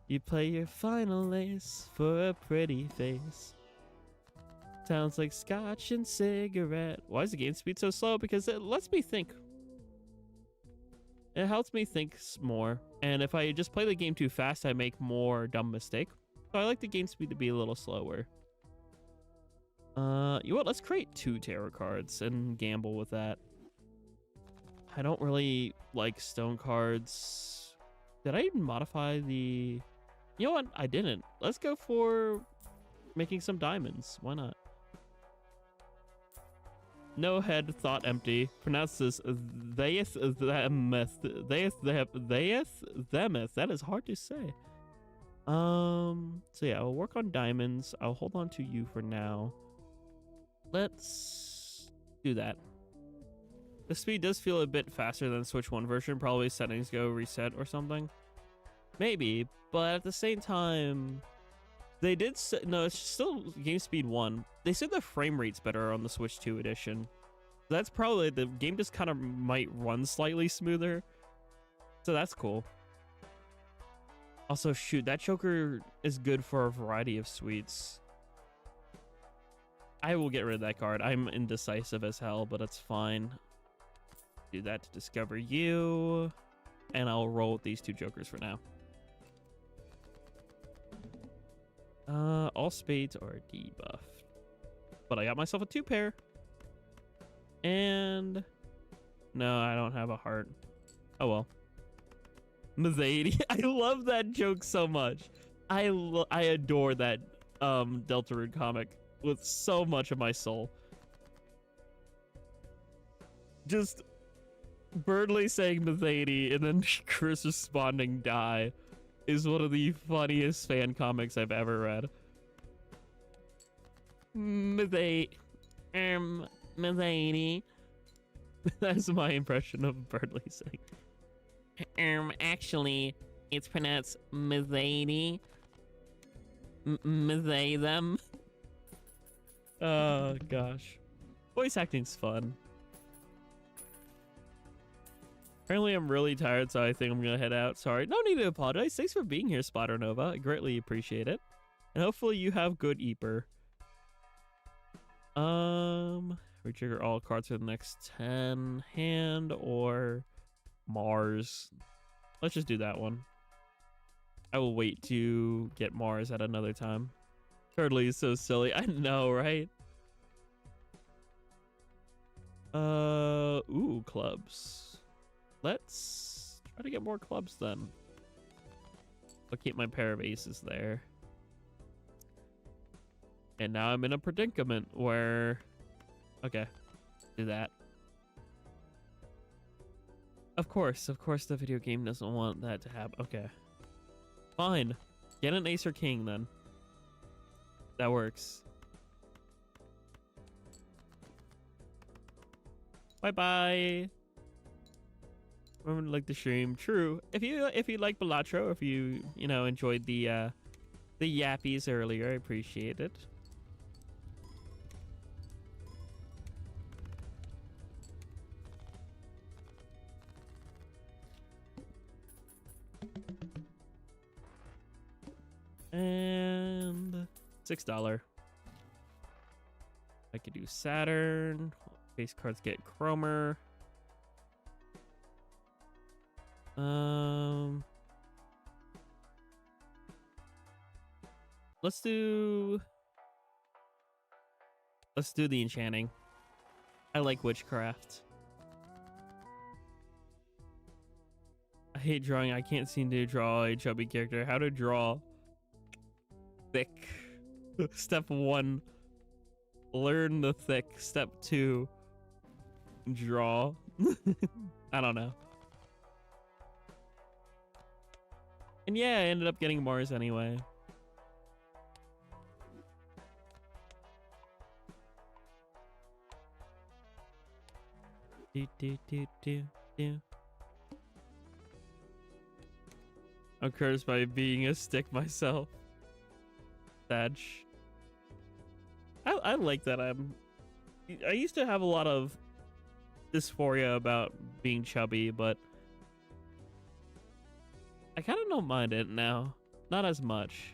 You play your final ace for a pretty face. Sounds like scotch and cigarette. Why is the game speed so slow? Because it lets me think. It helps me think more. And if I just play the game too fast, I make more dumb mistakes. So I like the game speed to be a little slower. You know what? Let's create 2 tarot cards and gamble with that. I don't really like stone cards. Did I even modify the... You know what? I didn't. Let's go for making some diamonds. Why not? No head, thought empty. Pronounce this theyeth themeth. That is hard to say. So yeah, I'll work on diamonds. I'll hold on to you for now. Let's do that. The speed does feel a bit faster than Switch 1 version. Probably settings go reset or something. Maybe, but at the same time, they did say, no, it's still game speed 1. They said the frame rate's better on the Switch 2 edition. That's probably, the game just kind of might run slightly smoother. So that's cool. Also, shoot, that Joker is good for a variety of suites. I will get rid of that card. I'm indecisive as hell, but it's fine. Do that to discover you. And I'll roll with these 2 Jokers for now. All spades are debuffed. But I got myself a 2-pair. And... No, I don't have a heart. Oh well. Mazzadi. I love that joke so much. I adore that Deltarune comic with so much of my soul. Just Birdley saying Mazzadi and then Chris responding die is one of the funniest fan comics I've ever read. Mazzadi. That's my impression of Birdley saying. Actually, it's pronounced Mazzadi. Mazzay them. Oh gosh. Voice acting's fun. Apparently I'm really tired, so I think I'm gonna head out. Sorry. No need to apologize. Thanks for being here, Splatter Nova. I greatly appreciate it. And hopefully you have good Eeper. Retrigger all cards for the next 10 hand or Mars. Let's just do that one. I will wait to get Mars at another time. Turtley is so silly. I know, right? Ooh, clubs. Let's try to get more clubs then. I'll keep my pair of aces there. And now I'm in a predicament where... Okay, do that. Of course the video game doesn't want that to happen. Okay. Fine. Get an ace or king then. That works. Bye-bye. Remember to like the stream. True. If you like Balatro, if you enjoyed the yappies earlier, I appreciate it. And $6. I could do Saturn. Base cards get Chromer. Let's do the enchanting. I like witchcraft. I hate drawing. I can't seem to draw a chubby character. How to draw thick. Step 1, learn the thick. Step 2, draw. I don't know. And yeah, I ended up getting Mars anyway. I'm cursed by being a stick myself. Sad. I like that I used to have a lot of dysphoria about being chubby, but I kind of don't mind it now. Not as much.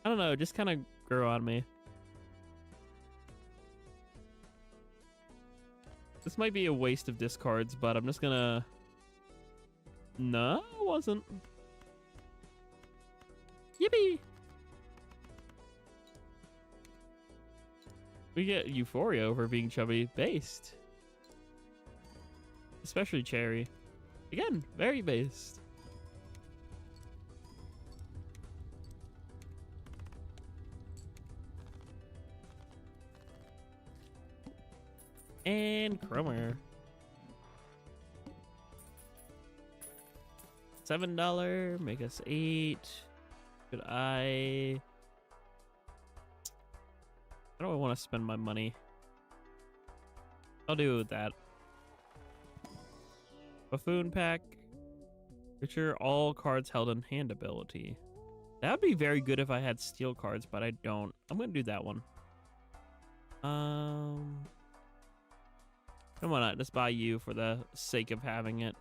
I don't know, it just kind of grew on me. This might be a waste of discards, but I'm just gonna... No, it wasn't. Yippee! We get euphoria over being chubby based. Especially Cherry. Again, very based. And Chromer. $7, make us 8. Could I... How do I want to spend my money? I'll do it with that. Buffoon pack. Feature all cards held in hand ability. That would be very good if I had steel cards, but I don't. I'm gonna do that one. Why not just buy you for the sake of having it?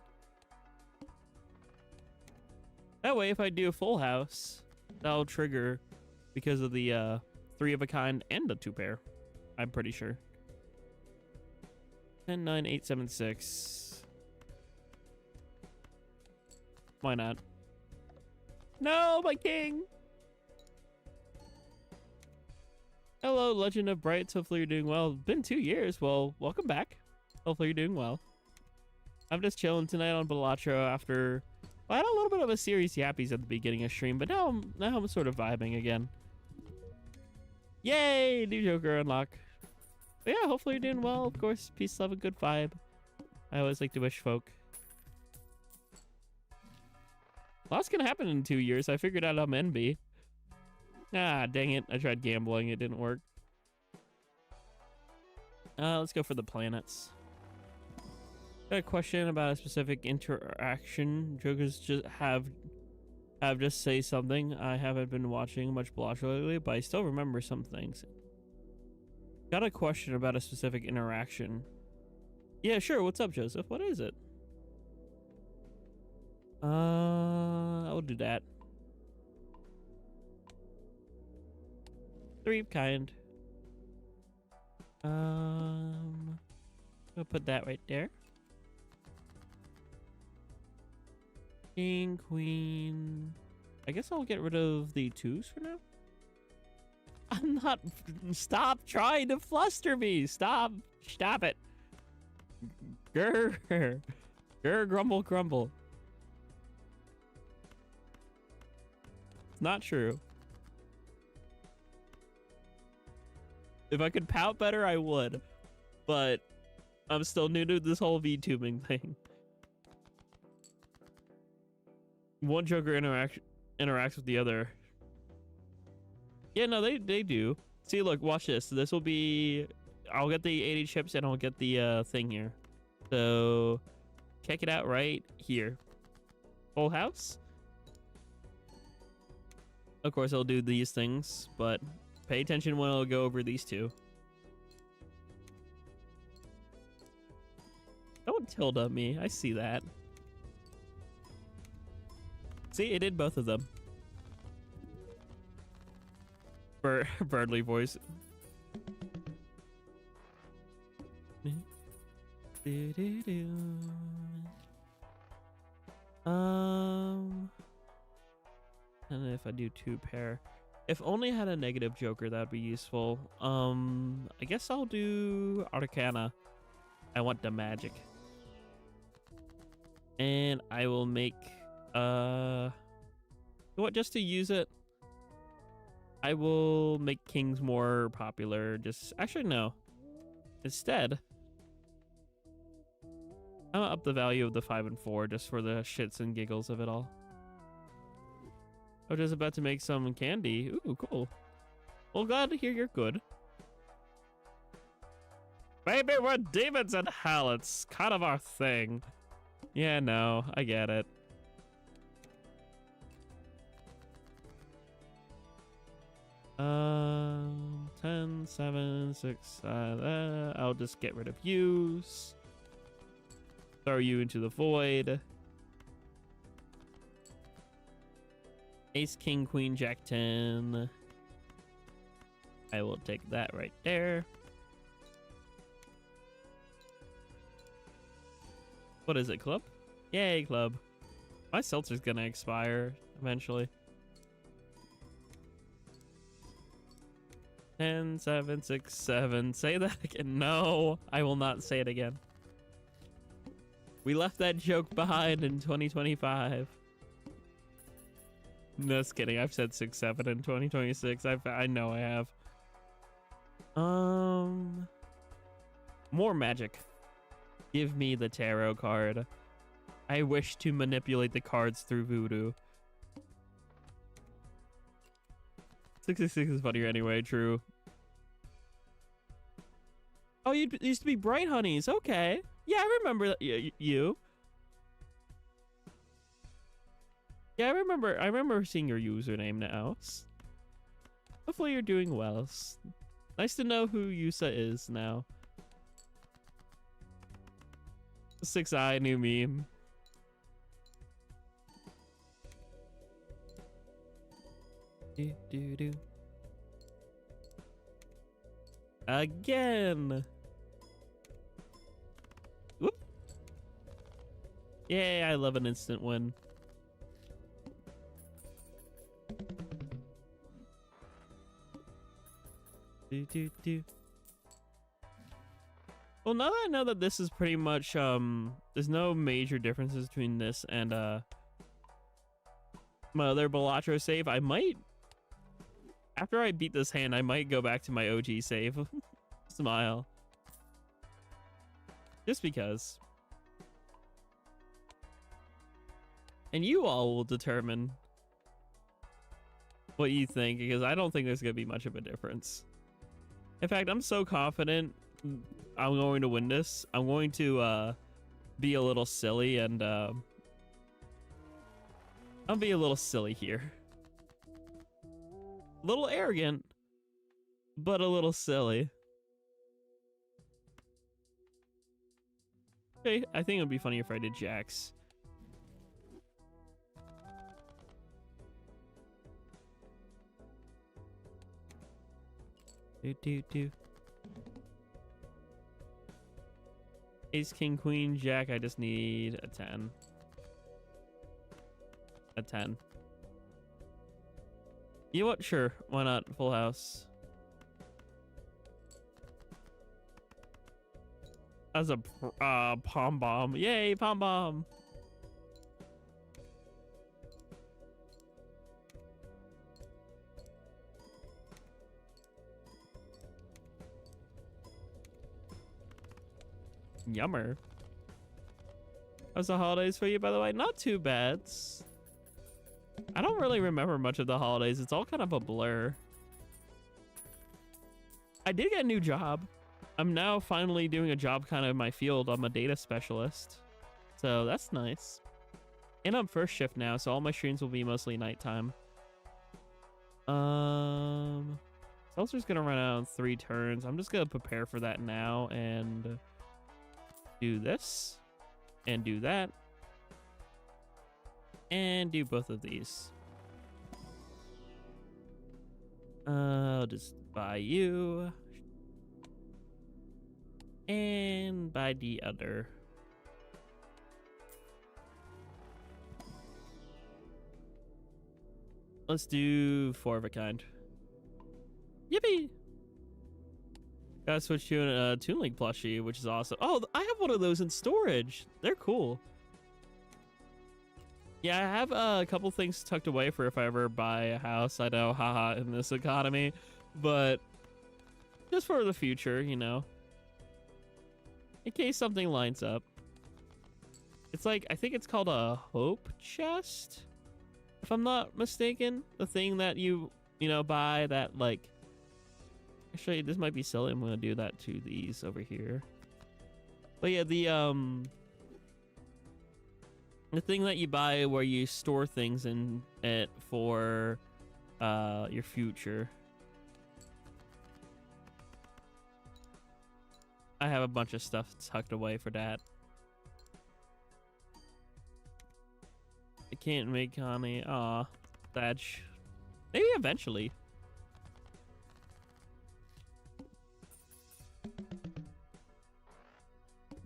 That way, if I do a full house, that'll trigger because of the 3 of a kind and a 2 pair. I'm pretty sure. 10, 9, 8, 7, 6. Why not? No, my king! Hello, Legend of Brights. Hopefully you're doing well. Been 2 years. Well, welcome back. Hopefully you're doing well. I'm just chilling tonight on Balatro after. Well, I had a little bit of a serious yappies at the beginning of stream, but now I'm sort of vibing again. Yay! New Joker unlock. But yeah, hopefully you're doing well. Of course, peace, love, and good vibe. I always like to wish folk. Lots gonna happen in 2 years. I figured out I'm NB. Ah, dang it. I tried gambling. It didn't work. Let's go for the planets. Got a question about a specific interaction. Jokers just have just say something. I haven't been watching much Balatro lately, but I still remember some things. Got a question about a specific interaction. Yeah, sure. What's up, Joseph? What is it? I'll do that. 3 of kind. I'll put that right there. King, queen. I guess I'll get rid of the 2s for now. I'm not. Stop trying to fluster me. Stop. Stop it. Grr. Grr, grumble, grumble. It's not true. If I could pout better, I would. But I'm still new to this whole VTubing thing. One Joker interacts with the other. Yeah, no, they do. See, look, watch this. This will be... I'll get the 80 chips and I'll get the thing here. So, check it out right here. Full house. Of course, I'll do these things, but pay attention when I'll go over these 2. Don't tilde me. I see that. See, it did both of them. Birdly voice. And if I do 2 pair, if only I had a negative Joker, that would be useful. I guess I'll do Arcana. I want the magic, and I will make what, just to use it, I will make kings more popular. Just actually no. Instead, I'm gonna up the value of the 5 and 4 just for the shits and giggles of it all. I'm just about to make some candy. Ooh, cool. Well, glad to hear you're good. Baby, we're demons in hell. It's kind of our thing. Yeah, no, I get it. Um, 10, 7, 6, I'll just get rid of yous. Throw you into the void. Ace, king, queen, jack, 10. I will take that right there. What is it, club? Yay, club. My seltzer's gonna expire eventually. 10, 7, 6, 7. Say that again. No, I will not say it again. We left that joke behind in 2025. No, just kidding. I've said 6, 7 in 2026. I know I have. More magic. Give me the tarot card. I wish to manipulate the cards through voodoo. 66 is funnier anyway, true. Oh, you used to be Bright Honeys. Okay. Yeah, I remember that. You. Yeah, I remember seeing your username now. Hopefully you're doing well. Nice to know who Yusa is now. 6i new meme. Do. Again. Whoop. Yay, I love an instant win. Do. Well, now that I know that this is pretty much, there's no major differences between this and, my other Balatro save, I might, after I beat this hand, I might go back to my OG save. Smile. Just because. And you all will determine what you think, because I don't think there's going to be much of a difference. In fact, I'm so confident I'm going to win this. I'm going to be a little silly and I'll be a little silly here. A little arrogant, but a little silly. Okay, I think it would be funny if I did jacks. Do. Ace, king, queen, jack. I just need a 10. A 10. You know what? Sure. Why not? Full house. As a pom bomb. Yay, pom bomb. Yummer. How's the holidays for you, by the way? Not too bad. I don't really remember much of the holidays. It's all kind of a blur. I did get a new job. I'm now finally doing a job kind of in my field. I'm a data specialist. So that's nice. And I'm first shift now, so all my streams will be mostly nighttime. Seltzer's gonna run out in 3 turns. I'm just gonna prepare for that now and do this and do that and do both of these. I'll just buy you and buy the other. Let's do 4 of a kind. Yippee! Gotta switch to a Toon Link plushie, which is awesome. Oh, I have one of those in storage. They're cool. Yeah, I have a couple things tucked away for if I ever buy a house. I know, haha, in this economy, but just for the future, you know, in case something lines up. It's like, I think it's called a hope chest, if I'm not mistaken. The thing that you know, buy that, like, actually, this might be silly. I'm gonna do that to these over here. But yeah, the thing that you buy where you store things in it for your future. I have a bunch of stuff tucked away for that. I can't make honey. Aw, Thatch. Maybe eventually.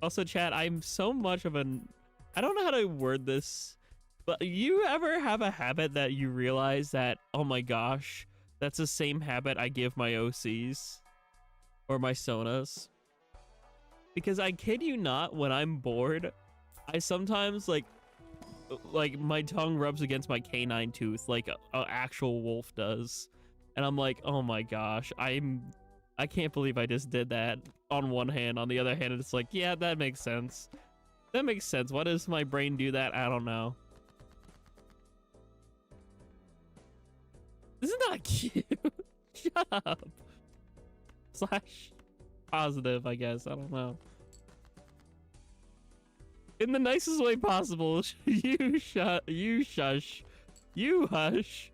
Also, chat, I'm so much of an... I don't know how to word this, but you ever have a habit that you realize that, oh my gosh, that's the same habit I give my OCs or my Sonas? Because I kid you not, when I'm bored, I sometimes, like my tongue rubs against my canine tooth like an actual wolf does. And I'm like, oh my gosh, I can't believe I just did that on one hand. On the other hand, it's like, yeah, that makes sense. That makes sense. Why does my brain do that? I don't know. This is not cute. Shut up. Slash positive, I guess. I don't know. In the nicest way possible. You shush. You hush.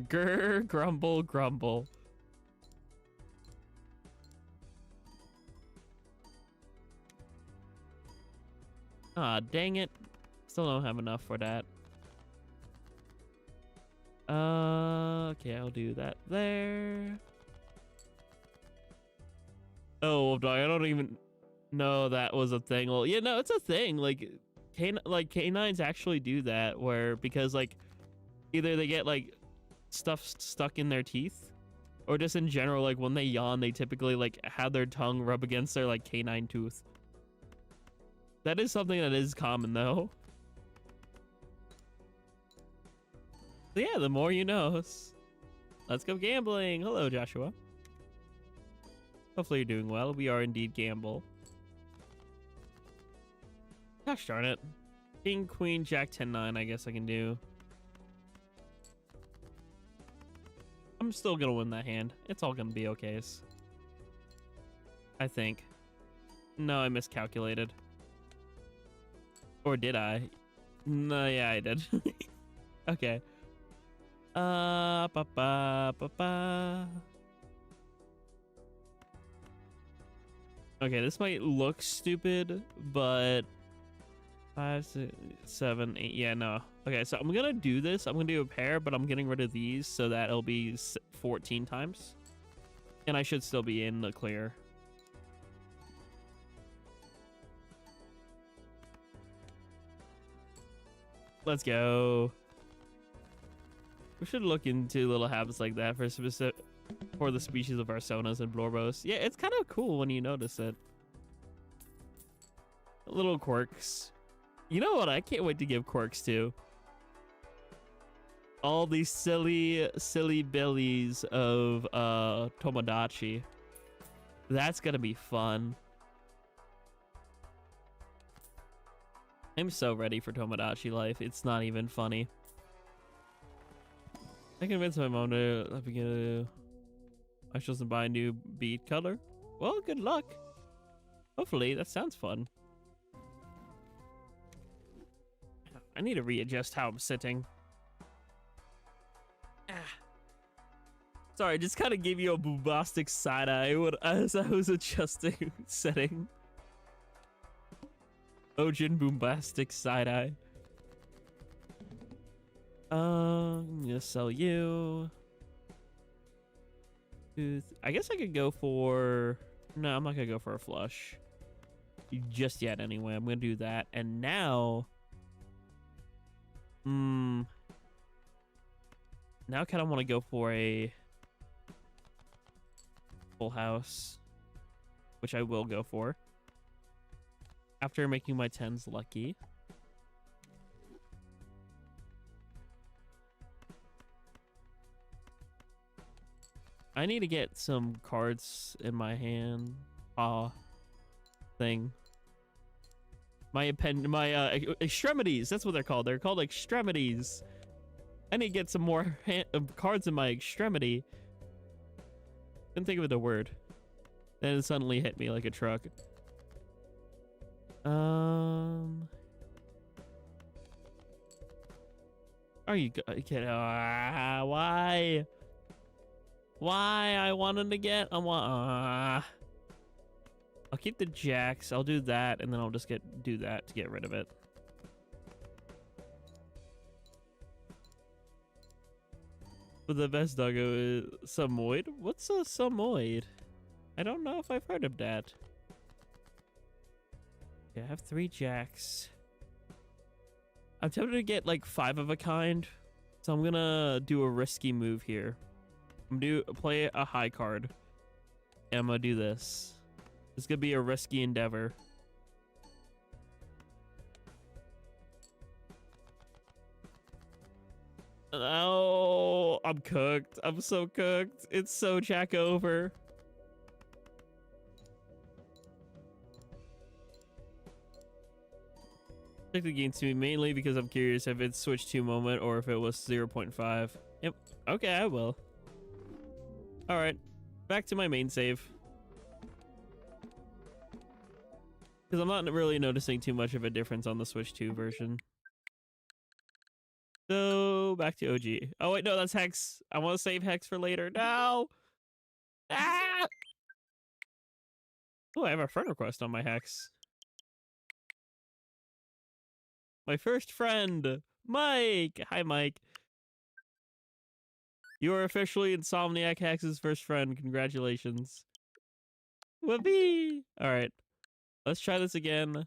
Grr, grumble, grumble. Ah, dang it. Still don't have enough for that. Okay, I'll do that there. Oh, dog, I don't even know that was a thing. Well, yeah, no, it's a thing. Like canines actually do that, where because like either they get like stuff stuck in their teeth, Or just in general, like when they yawn, they typically like have their tongue rub against their like canine tooth. That is something that is common though. So yeah, the more you know. Let's go gambling. Hello, Joshua. Hopefully you're doing well. We are indeed gamble. Gosh darn it. King, queen, jack, 10-9, I guess I can do. I'm still gonna win that hand. It's all gonna be okay. I think. No, I miscalculated. Or did I? No, yeah, I did. Okay. Ba ba ba ba. Okay, this might look stupid, but 5, 6, 7, 8. Yeah, no. Okay, so I'm gonna do this. I'm gonna do a pair, but I'm getting rid of these so that it'll be 14 times, and I should still be in the clear. Let's go. We should look into little habits like that for the species of Arsonas and Blorbos. Yeah, it's kind of cool when you notice it. Little quirks. You know what? I can't wait to give quirks to. All these silly billies of Tomodachi. That's gonna be fun. I'm so ready for Tomodachi life. It's not even funny. I convinced my mom to I shouldn't buy a new bead color. Well, good luck. Hopefully, that sounds fun. I need to readjust how I'm sitting. Sorry, I just kind of gave you a bombastic side eye as I was adjusting setting. Ojin bombastic side eye. I'm gonna sell you. I guess I could go for. No, I'm not gonna go for a flush just yet. Anyway, I'm gonna do that, and now. Now, I kind of want to go for a full house, which I will go for after making my 10s lucky. I need to get some cards in my hand. Thing. My extremities. That's what they're called. They're called extremities. I need to get some more cards in my extremity. Couldn't think of the word. Then it suddenly hit me like a truck. Are you kidding? Why? Why I wanted to get? I'll keep the jacks. I'll do that, and then I'll just do that to get rid of it. But the best doggo is Samoyed. What's a Samoyed? I don't know if I've heard of that. Yeah, I have 3 jacks. I'm tempted to get like 5 of a kind, so I'm gonna do a risky move here. I'm gonna play a high card, and I'm gonna do this. It's gonna be a risky endeavor. Oh, I'm cooked. I'm so cooked. It's so jack over. Check the game to me mainly because I'm curious if it's switch 2 moment or if it was 0.5. Yep. Okay, I will. All right, back to my main save. Because I'm not really noticing too much of a difference on the Switch 2 version. So, back to OG. Oh, wait, no, that's Hex. I want to save Hex for later. No! Ah! Oh, I have a friend request on my Hex. My first friend, Mike! Hi, Mike. You are officially Insomniac Hex's first friend. Congratulations. Whoopee! Alright. Let's try this again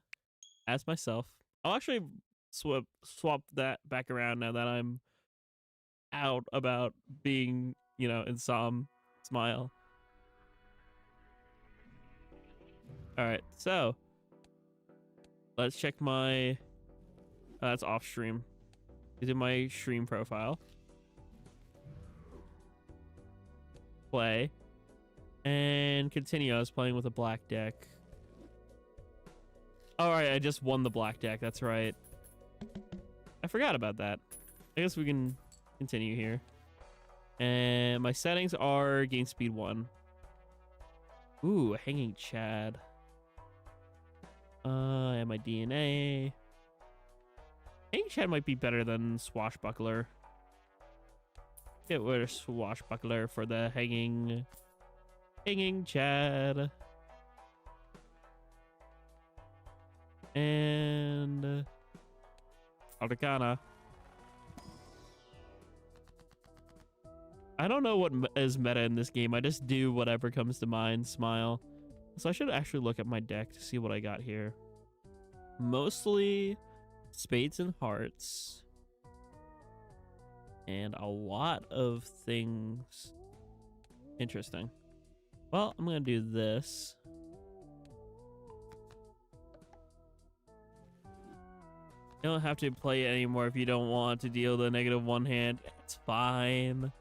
as myself. I'll actually swap that back around now that I'm out about being, you know, Insom. Smile. All right, so let's check my. That's off stream. Is in my stream profile. Play and continue. I was playing with a black deck. All right, I just won the black deck. That's right. I forgot about that. I guess we can continue here. And my settings are gain speed 1. Ooh, hanging Chad. And my DNA. Hanging Chad might be better than Swashbuckler. Get rid of Swashbuckler for the hanging Chad. And Arcana. I don't know what is meta in this game. I just do whatever comes to mind. Smile. So I should actually look at my deck to see what I got here. Mostly spades and hearts. And a lot of things. Interesting. Well, I'm going to do this. You don't have to play it anymore if you don't want to deal the -1 hand. It's fine.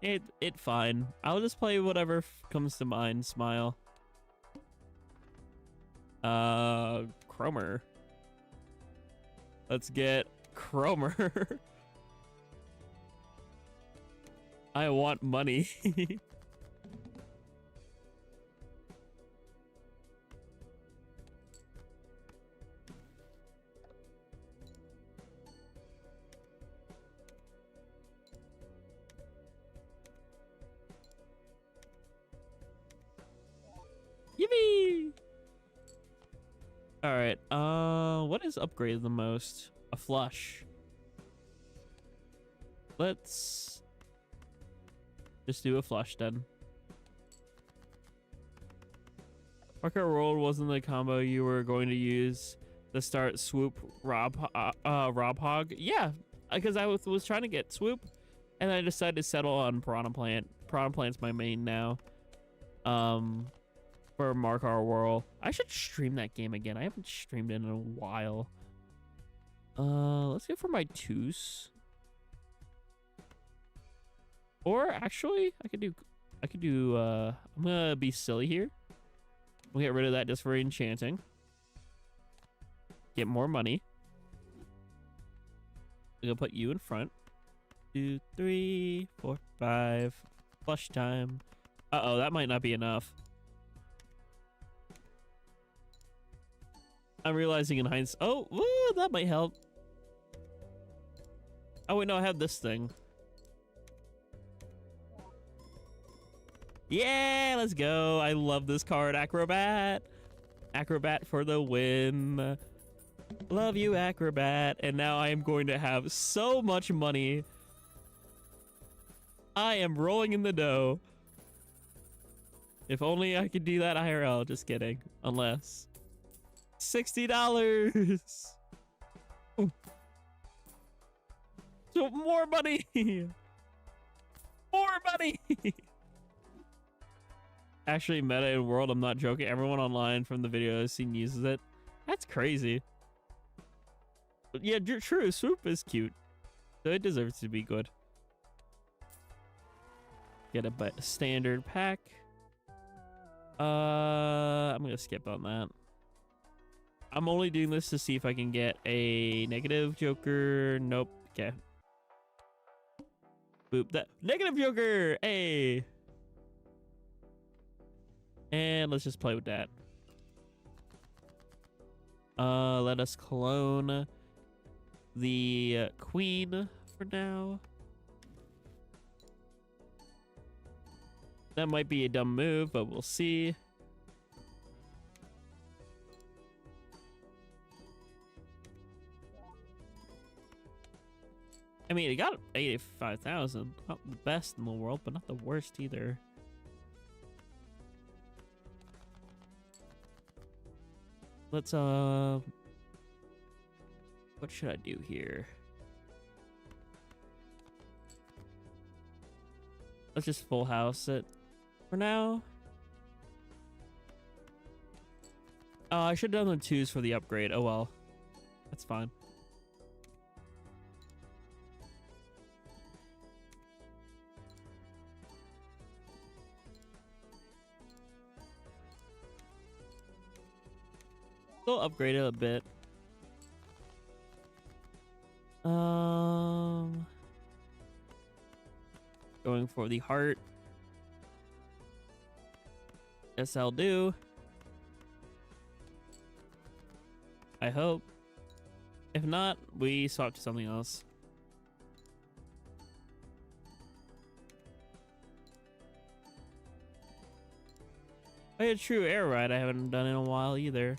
It fine. I'll just play whatever comes to mind. Smile. Cromer. Let's get Cromer. I want money. Yippee! All right. What is upgraded the most? A flush. Let's just do a flush then. Parker Roll wasn't the combo you were going to use to start Swoop Rob Hog. Yeah, because I was trying to get Swoop, and I decided to settle on Piranha Plant. Piranha Plant's my main now. For Mark Our World. I should stream that game again. I haven't streamed it in a while. Let's go for my twos. Or actually, I could do I'm gonna be silly here. We'll get rid of that just for enchanting. Get more money. I'm gonna put you in front. 2, 3, 4, 5. Flush time. Uh-oh, that might not be enough. I'm realizing in hindsight. Oh, woo, that might help. Oh, wait, no, I have this thing. Yeah, let's go. I love this card. Acrobat. Acrobat for the win. Love you, Acrobat. And now I am going to have so much money. I am rolling in the dough. If only I could do that IRL. Just kidding. Unless. $60. Ooh. So more money. More money. Actually, meta in world, I'm not joking. Everyone online from the video I've seen uses it. That's crazy. But yeah, true. Swoop is cute. So it deserves to be good. Get a standard pack. I'm gonna skip on that. I'm only doing this to see if I can get a negative Joker. Nope. Okay. Boop. That negative Joker. Hey. And let's just play with that. Let us clone the queen for now. That might be a dumb move, but we'll see. I mean, it got 85,000. Not the best in the world, but not the worst either. Let's, what should I do here? Let's just full house it for now. I should have done the 2s for the upgrade. Oh well. That's fine. Still upgrade it a bit. Going for the heart. Guess I'll do. I hope. If not, we swap to something else. Oh yeah, true, air ride I haven't done in a while either.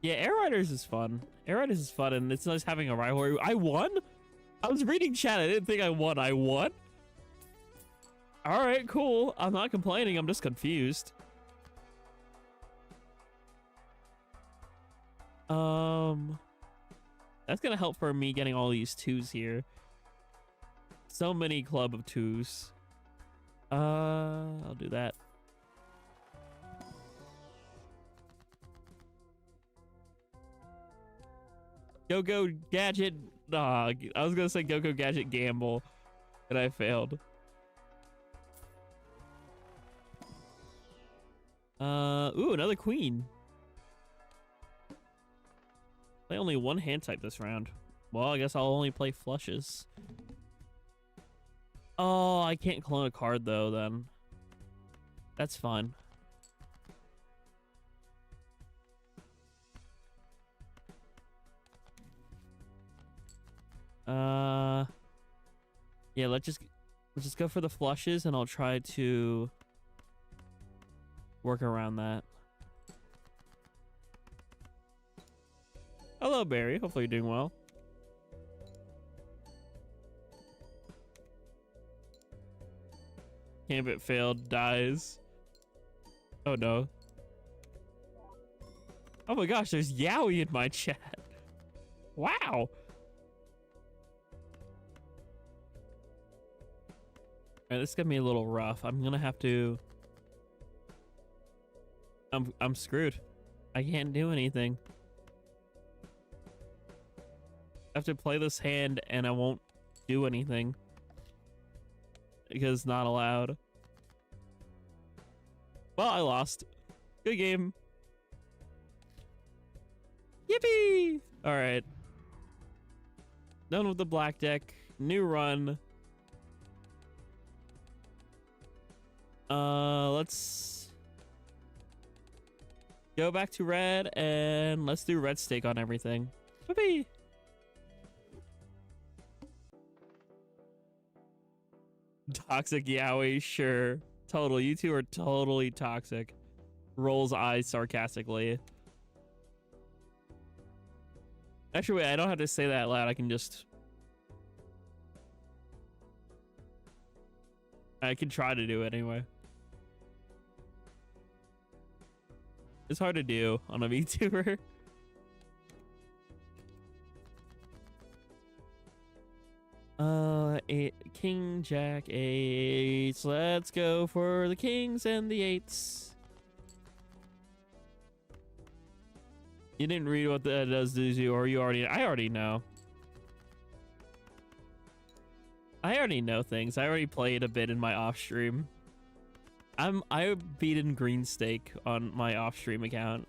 Yeah, Air Riders is fun. Air Riders is fun, and it's nice having a rivalry. I won? I was reading chat. I didn't think I won. I won? All right, cool. I'm not complaining. I'm just confused. That's gonna help for me getting all these 2s here. So many club of 2s. I'll do that. Go gadget dog. I was gonna say go gadget gamble, and I failed. Ooh, another queen. Play only one hand type this round. Well, I guess I'll only play flushes. Oh, I can't clone a card though. Then that's fine. Yeah, let's just go for the flushes, and I'll try to work around that. Hello, Barry. Hopefully you're doing well. Gambit failed, dies. Oh no. Oh my gosh, there's Yowie in my chat. Wow. Alright, this is gonna be a little rough. I'm gonna have to... I'm screwed. I can't do anything. I have to play this hand and I won't do anything. Because it's not allowed. Well, I lost. Good game. Yippee! Alright. Done with the black deck. New run. Let's go back to red and let's do red stake on everything. Whoopee! Toxic Yowie, sure. Total. You two are totally toxic. Rolls eyes sarcastically. Actually, wait, I don't have to say that out loud. I can just... I can try to do it anyway. It's hard to do on a VTuber. King, Jack, 8s. Let's go for the kings and the 8s. You didn't read what that does to you, or you already... I already know. I already know things. I already played a bit in my off stream. I've beaten green stake on my off stream account.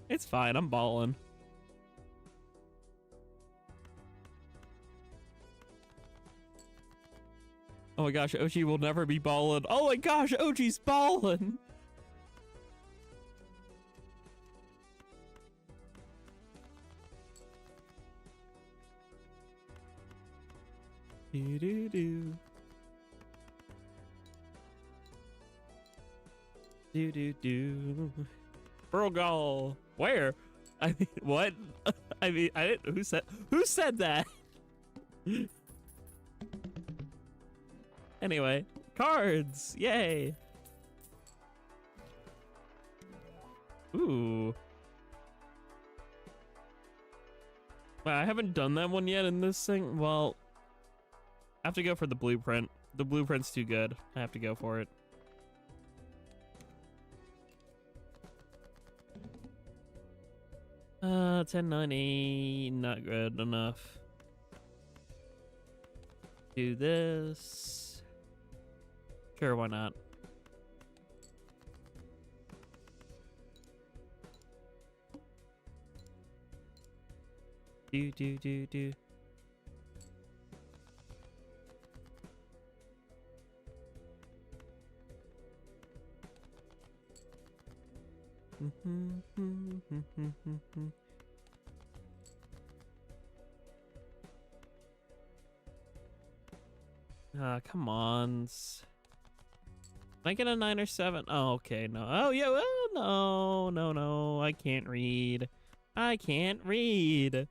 It's fine. I'm balling. Oh my gosh, OG will never be ballin'. Oh my gosh, OG's ballin'. Do do do. Do do do. Burgle. Where? I mean, what? I mean, I didn't. Who said that? Anyway, cards. Yay. Ooh. Wow, I haven't done that one yet in this thing. Well, I have to go for the blueprint. The blueprint's too good. I have to go for it. Uh, 1090, not good enough. Do this. Sure, why not? Do. Come on. Can I get a 9 or 7? Oh, okay, no. Oh, yeah, well, no. I can't read. I can't read.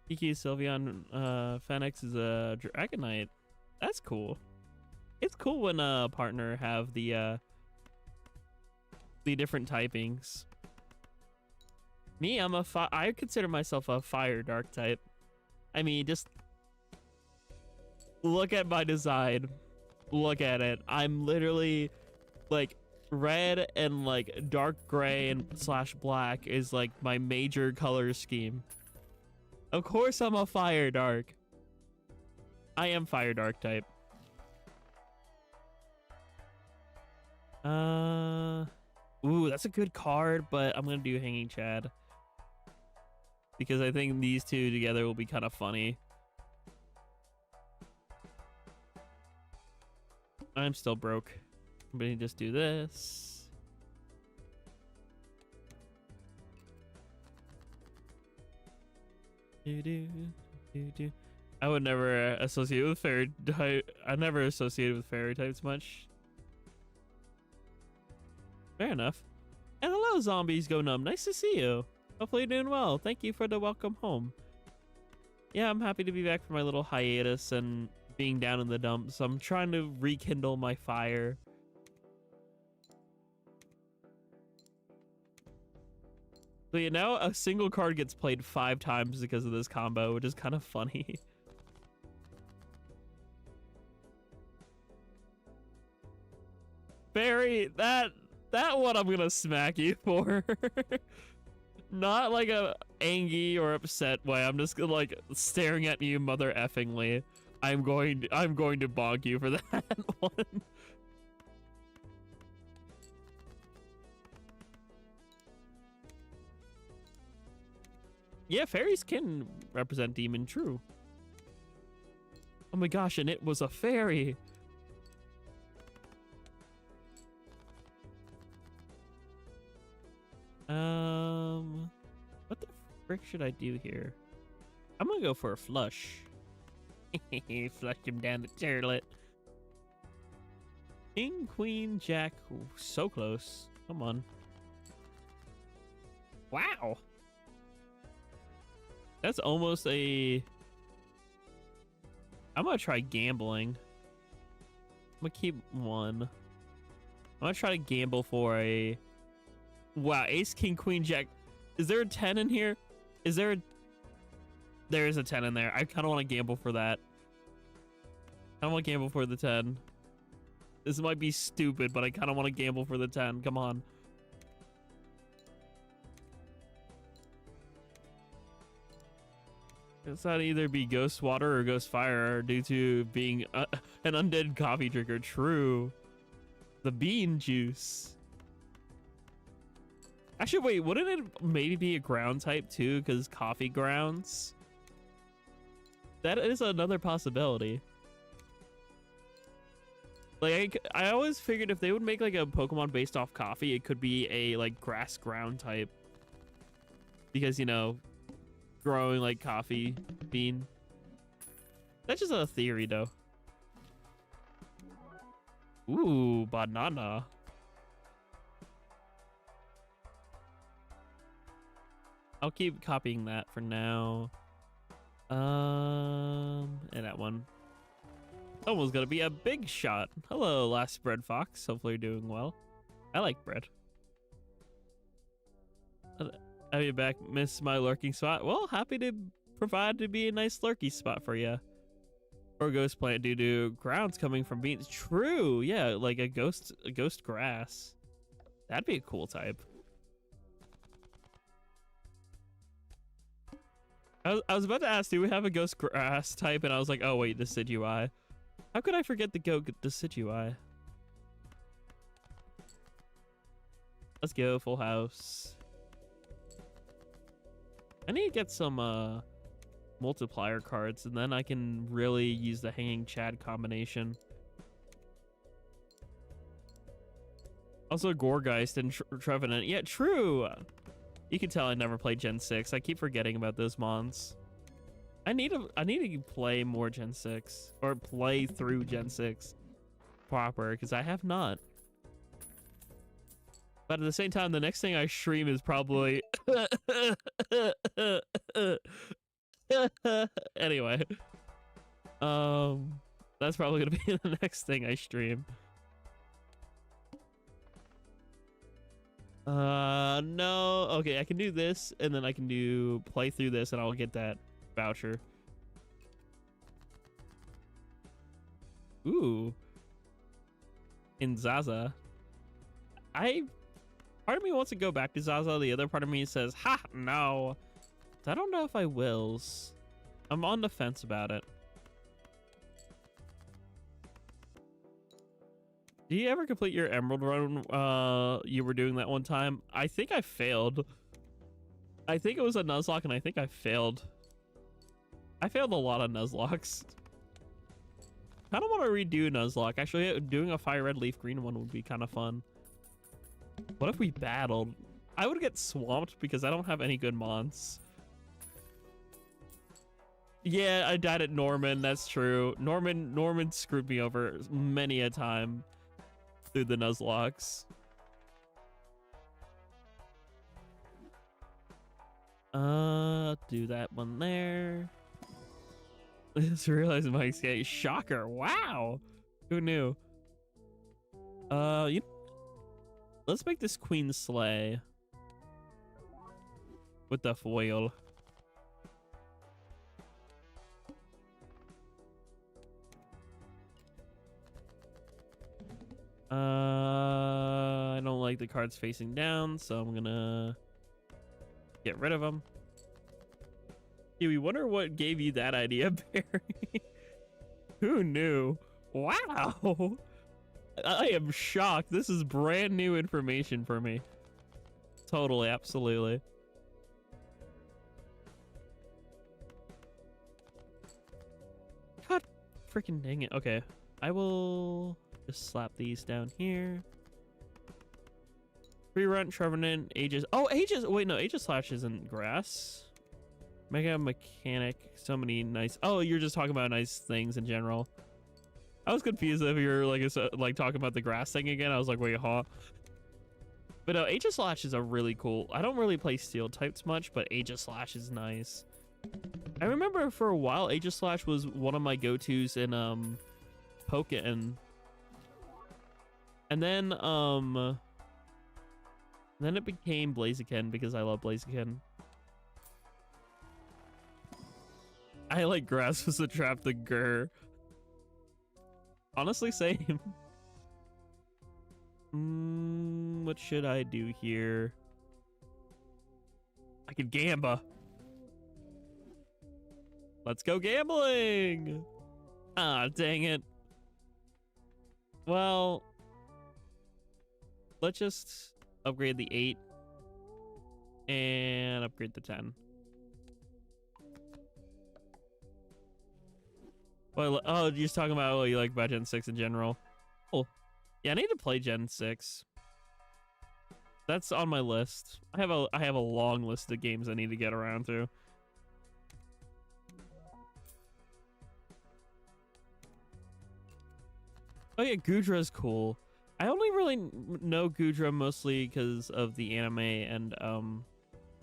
Kiki Sylveon Phoenix is a Dragonite. That's cool. It's cool when a partner have the different typings. Me, I consider myself a fire dark type. I mean, just look at my design. Look at it. I'm literally like red and like dark gray and / black is like my major color scheme. Of course I'm a fire dark. I am fire dark type. Ooh, that's a good card, but I'm gonna do Hanging Chad. Because I think these two together will be kind of funny. I'm still broke. I'm gonna just do this. I would never associate with fairy type. I never associated with fairy types much. Fair enough. And hello, zombies go numb. Nice to see you. Hopefully you're doing well. Thank you for the welcome home. Yeah, I'm happy to be back from my little hiatus and being down in the dumps. I'm trying to rekindle my fire. So yeah, now a single card gets played 5 times because of this combo, which is kind of funny. Barry, that one I'm gonna smack you for. Not like a angry or upset way. I'm just like staring at you mother effingly. I'm going to bonk you for that one. Yeah, fairies can represent demon, true. Oh my gosh, and it was a fairy. What the frick should I do here? I'm gonna go for a flush. Flush him down the toilet. King, queen, jack. Ooh, so close. Come on. Wow. That's almost a... I'm gonna try gambling. I'm gonna keep 1. I'm gonna try to gamble for a... Wow, ace, king, queen, jack. Is there a 10 in here? Is there a... There is a 10 in there. I kind of want to gamble for that. I don't want to gamble for the 10. This might be stupid, but I kind of want to gamble for the 10. Come on. It's not either be ghost water or ghost fire due to being an undead coffee drinker. True. The bean juice. Actually, wait, wouldn't it maybe be a ground type too? Because coffee grounds? That is another possibility. Like, I always figured if they would make like a Pokemon based off coffee, it could be a like grass ground type. Because, you know, growing like coffee bean. That's just a theory though. Ooh, banana. I'll keep copying that for now. And that one. Almost gonna be a big shot. Hello, last bread fox. Hopefully you're doing well. I like bread. I'll be back. Miss my lurking spot. Well, happy to provide to be a nice lurky spot for you. Or ghost plant due to grounds coming from beans. True. Yeah, like a ghost grass. That'd be a cool type. I was about to ask, do we have a ghost grass type? And I was like, oh wait, Decidui. How could I forget the Decidui? Let's go, full house. I need to get some multiplier cards, and then I can really use the hanging Chad combination. Also, Gorgeist and Trevenant. Yeah, true. You can tell I never played Gen 6. I keep forgetting about those mons. I need to play more Gen 6 or play through Gen 6 proper because I have not. But at the same time, the next thing I stream is probably anyway. That's probably gonna be the next thing I stream. No. Okay, I can do this, and then I can do play through this, and I'll get that voucher. Ooh. In Zaza. Part of me wants to go back to Zaza. The other part of me says, ha, no. I don't know if I wills. I'm on the fence about it. Do you ever complete your Emerald run? You were doing that one time. I think I failed. I think it was a Nuzlocke, and I think I failed. I failed a lot of Nuzlocks. I don't want to redo Nuzlocke. Actually, doing a fire red leaf green one would be kind of fun. What if we battled? I would get swamped because I don't have any good mons. Yeah, I died at Norman. That's true. Norman screwed me over many a time through the Nuzlocks. Do that one there. Just realized Mike's getting shocker. Wow. Who knew? Let's make this Queen Slay with the foil. I don't like the cards facing down, so I'm gonna get rid of them. Yeah, we wonder what gave you that idea, Barry. Who knew? Wow. I am shocked. This is brand new information for me. Totally, absolutely. God freaking dang it. Okay, I will just slap these down here. Free run, Trevenant, Aegis. Oh, Aegis. Wait, no, Aegis Slash isn't grass. Mega Mechanic. So many nice. Oh, you're just talking about nice things in general. I was confused if you're like talking about the grass thing again. I was like, wait, huh? But no, Aegis Slash is a really cool. I don't really play steel types much, but Aegis Slash is nice. I remember for a while Aegis Slash was one of my go-tos in Pokken. And then it became Blaziken because I love Blaziken. I like grass was to trap the Gur. Honestly, same. What should I do here? I could Gamba. Let's go gambling. Ah, dang it. Well, let's just upgrade the 8 and upgrade the 10. Well, oh, you're just talking about what you like about Gen 6 in general. Cool. Yeah, I need to play Gen 6. That's on my list. I have a long list of games I need to get around to. Oh yeah, Gudra's cool. I only really know Gudra mostly because of the anime and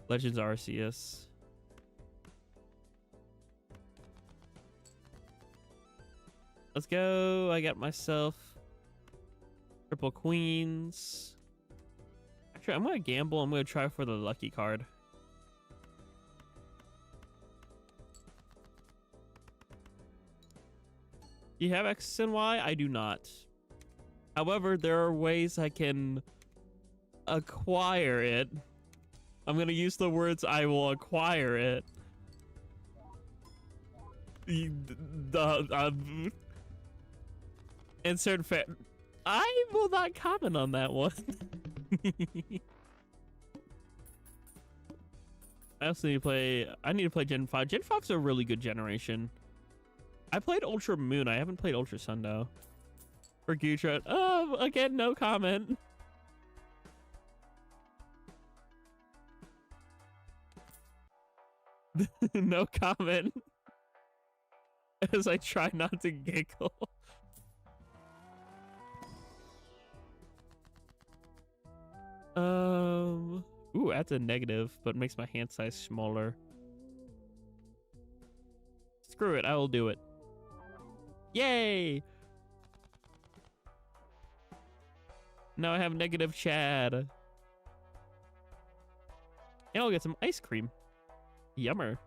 Legends Arceus. Let's go. I got myself triple queens. Actually, Actually, I'm gonna gamble. I'm gonna try for the lucky card. You have X and Y? I do not. However, there are ways I can acquire it. I'm gonna use the words I will acquire it. Insert I will not comment on that one. I also need to play. I need to play Gen 5. Gen 5's a really good generation. I played Ultra Moon. I haven't played Ultra Sun though. For Gutra. Oh, again, no comment. No comment. As I try not to giggle. Ooh, that's a negative, but makes my hand size smaller. Screw it, I will do it. Yay! Now I have negative Chad. And I'll get some ice cream. Yummer.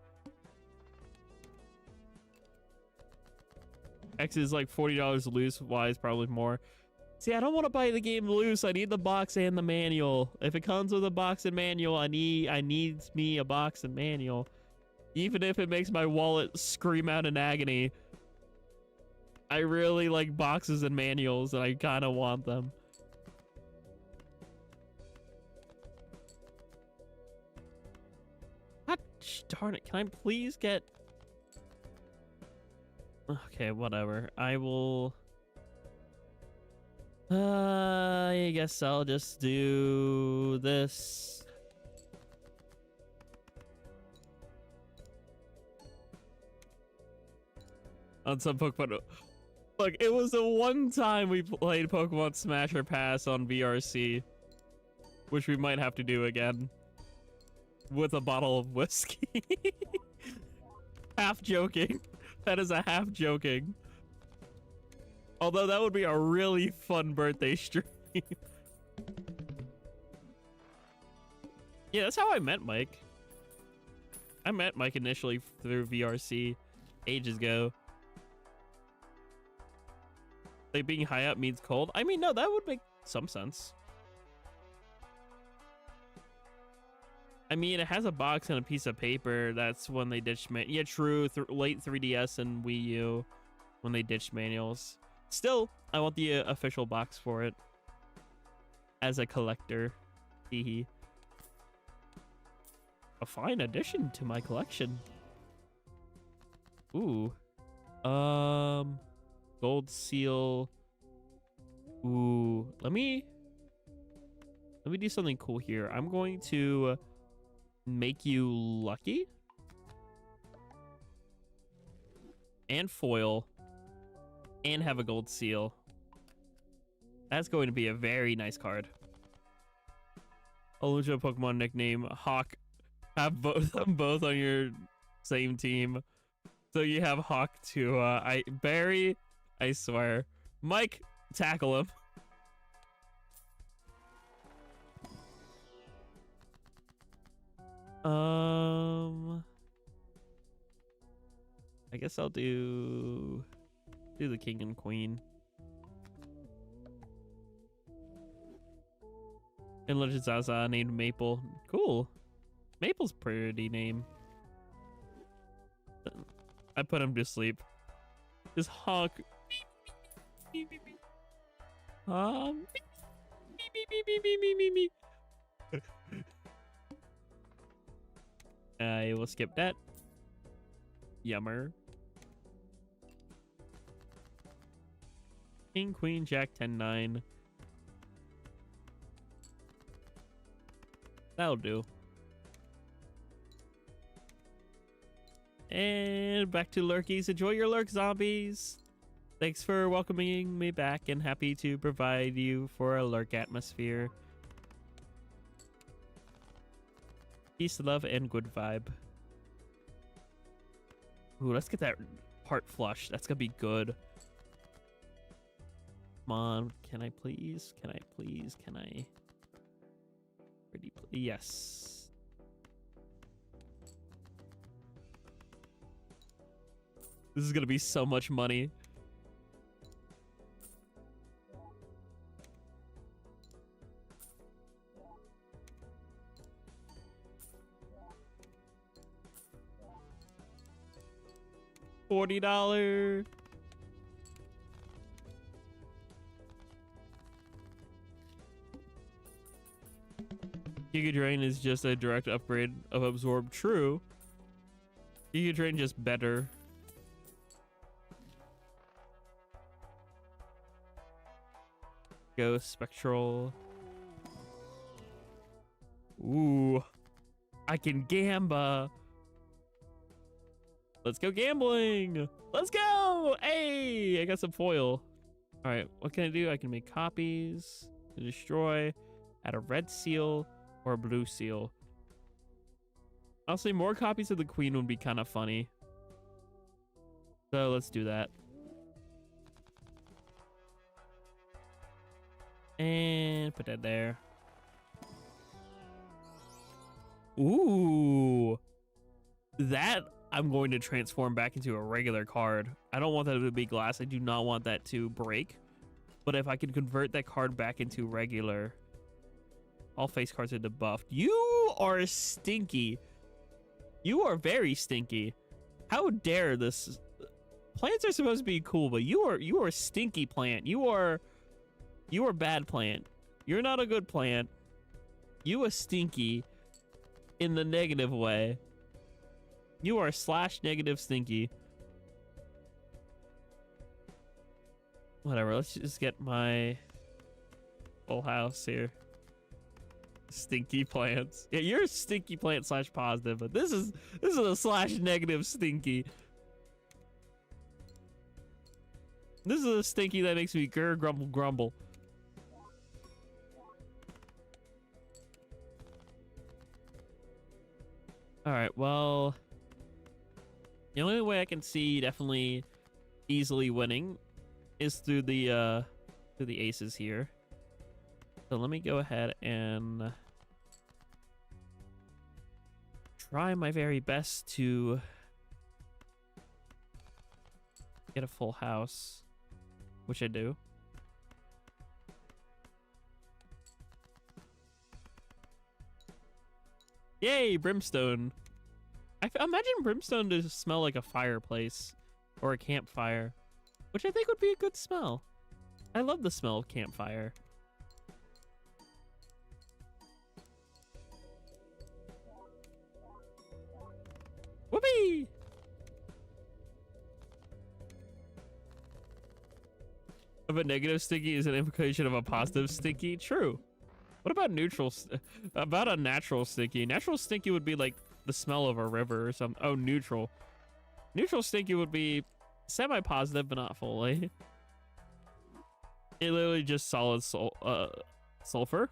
X is like $40 loose. Y is probably more. See, I don't want to buy the game loose. I need the box and the manual. If it comes with a box and manual, I need me a box and manual. Even if it makes my wallet scream out in agony. I really like boxes and manuals, and I kind of want them. God darn it. Can I please get... Okay, whatever. I will... I guess I'll just do this. On some Pokemon. Look, it was the one time we played Pokemon Smash or Pass on VRC, which we might have to do again with a bottle of whiskey. Half joking. That is a half joking. Although that would be a really fun birthday stream. Yeah, that's how I met Mike. I met Mike initially through VRC ages ago. Like, being high up means cold? I mean, no, that would make some sense. I mean, it has a box and a piece of paper. That's when they ditched yeah, true. Late 3DS and Wii U when they ditched manuals. Still, I want the official box for it as a collector. Hehe. A fine addition to my collection. Ooh. Gold seal. Ooh. Let me do something cool here. I'm going to make you lucky. And foil. And have a gold seal. That's going to be a very nice card. Oluja Pokemon nickname Hawk. Have both on your same team. So you have Hawk to Barry, I swear. Mike, tackle him. I guess I'll do the king and queen. And Legend Zaza named Maple. Cool. Maple's pretty name. I put him to sleep. Just honk. I will skip that. Yummer. King, queen, jack, 10-9. That'll do. And back to lurkies. Enjoy your lurk, zombies. Thanks for welcoming me back, and happy to provide you for a lurk atmosphere. Peace, love, and good vibe. Ooh, let's get that heart flush. That's gonna be good. Come on, can I please? Can I please? Can I? Yes. This is gonna be so much money. $40. Giga Drain is just a direct upgrade of Absorb. True. Giga Drain just better. Go Spectral. Ooh. I can Gamba. Let's go gambling. Let's go. Hey, I got some foil. All right, what can I do? I can make copies, destroy, add a red seal or a blue seal. I'll say more copies of the queen would be kind of funny. So let's do that. And put that there. Ooh. That I'm going to transform back into a regular card. I don't want that to be glass. I do not want that to break. But if I can convert that card back into regular, all face cards are debuffed. You are stinky. You are very stinky. How dare this? Plants are supposed to be cool, but you are stinky plant. You are bad plant. You're not a good plant. You are stinky in the negative way. You are /negative stinky. Whatever, let's just get my full house here. Stinky plants. Yeah, you're a stinky plant /positive, but this is a /negative stinky. This is a stinky that makes me grr grumble grumble. All right, well, the only way I can see definitely easily winning is through the aces here. So let me go ahead and try my very best to get a full house, which I do. Yay, brimstone. I imagine brimstone to smell like a fireplace or a campfire, which I think would be a good smell. I love the smell of campfire. Whoopee! Of a negative stinky is an implication of a positive stinky. True. What about neutral? About a natural stinky? Natural stinky would be like the smell of a river or something. Oh, neutral. Neutral stinky would be semi-positive, but not fully. It literally just solid sulfur.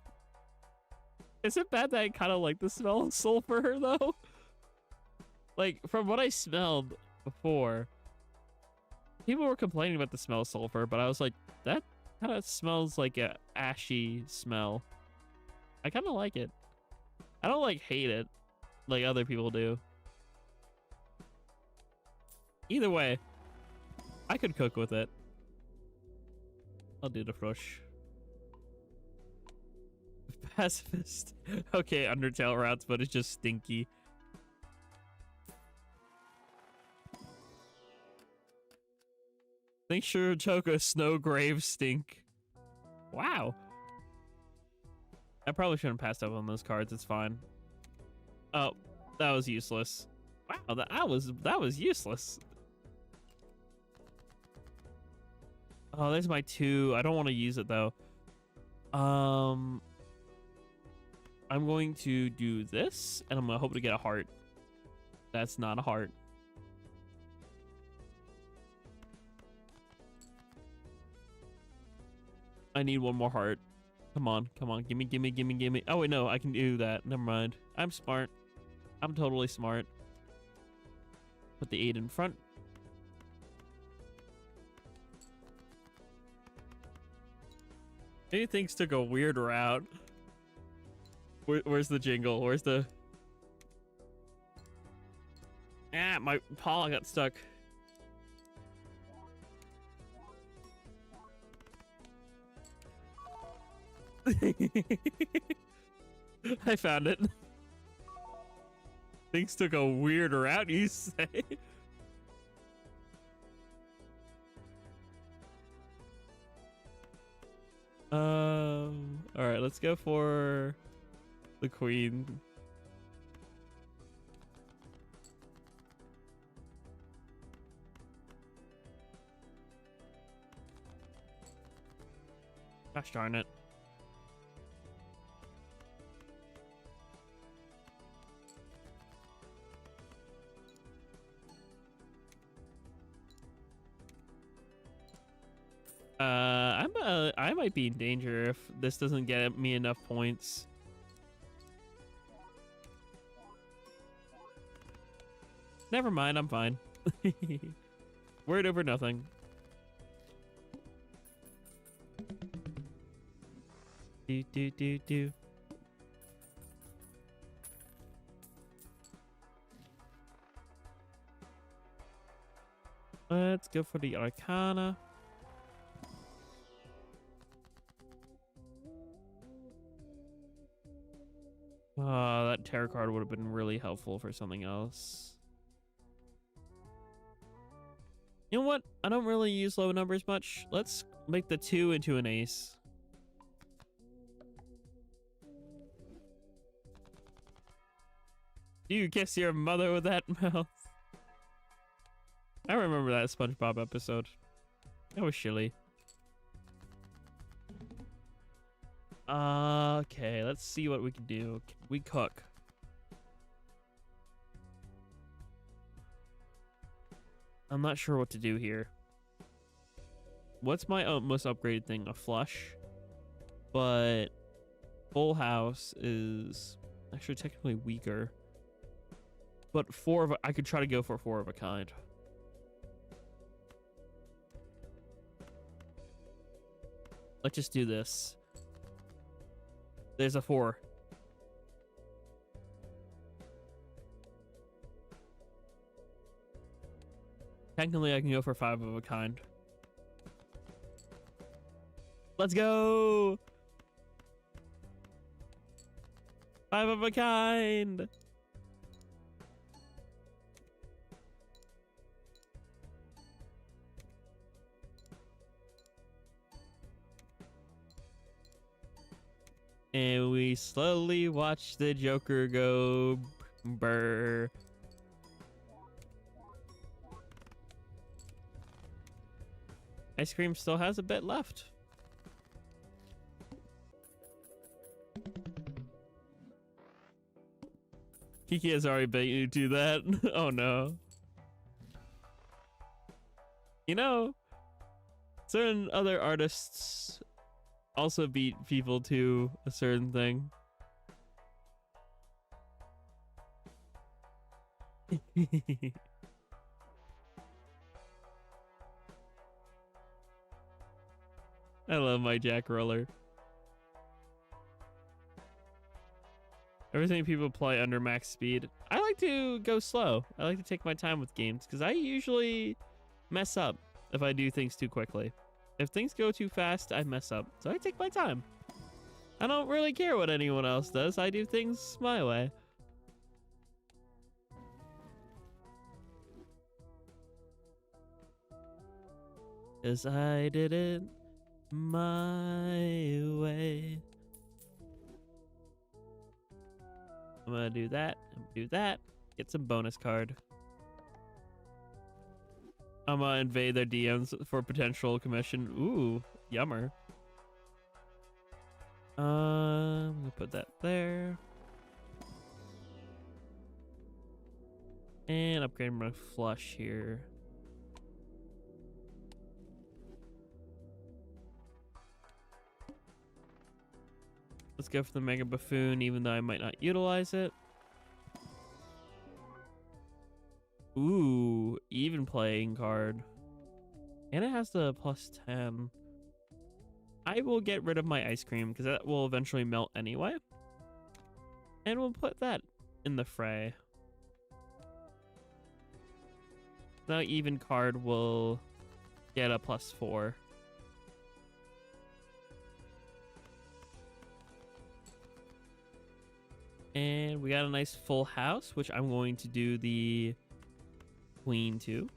Is it bad that I kind of like the smell of sulfur though? Like from what I smelled before, people were complaining about the smell of sulfur, but I was like, that kind of smells like a ashy smell. I kind of like it. I don't like hate it like other people do. Either way, I could cook with it. I'll do the frush. Pacifist. Okay, Undertale routes, but it's just stinky. Make sure Choco Snow Grave stink. Wow. I probably shouldn't have passed up on those cards. It's fine. Oh, that was useless. Wow, that was useless. Oh, there's my 2. I don't want to use it though. I'm going to do this, and I'm gonna hope to get a heart. That's not a heart. I need one more heart. Come on, come on, gimme, gimme, gimme, gimme. Oh wait, no, I can do that. Never mind. I'm smart. I'm totally smart. Put the 8 in front. Maybe things took a weird route Where's the jingle? Where's the... Ah, my paw got stuck. I found it. Things took a weird route, you say? All right, let's go for the queen. Gosh darn it. I might be in danger if this doesn't get me enough points. Never mind, I'm fine. Worried over nothing. Do. Let's go for the Arcana. That tarot card would have been really helpful for something else. You know what? I don't really use low numbers much. Let's make the 2 into an ace. You kiss your mother with that mouth. I remember that SpongeBob episode. That was chilly. Okay, let's see what we can do. Can we cook? I'm not sure what to do here. What's my most upgraded thing? A flush. But full house is actually technically weaker. But I could try to go for 4 of a kind. Let's just do this. There's a 4. Technically, I can go for 5 of a kind. Let's go! 5 of a kind! And we slowly watch the Joker go brr. Ice cream still has a bit left. Kiki has already beat you to that. Oh no. You know, certain other artists also beat people to a certain thing. I love my Jack roller. Everything people play under max speed. I like to go slow. I like to take my time with games because I usually mess up if I do things too quickly. If things go too fast, I mess up. So I take my time. I don't really care what anyone else does. I do things my way. Cause I did it my way. I'm gonna do that, do that, get some bonus card. I'm gonna invade their DMs for potential commission. Ooh, yummer. I'm gonna put that there. And upgrade my flush here. Let's go for the Mega Buffoon, even though I might not utilize it. Ooh, even playing card. And it has the +10. I will get rid of my ice cream because that will eventually melt anyway. And we'll put that in the fray. Now even card will get a +4. And we got a nice full house, which I'm going to do the queen to.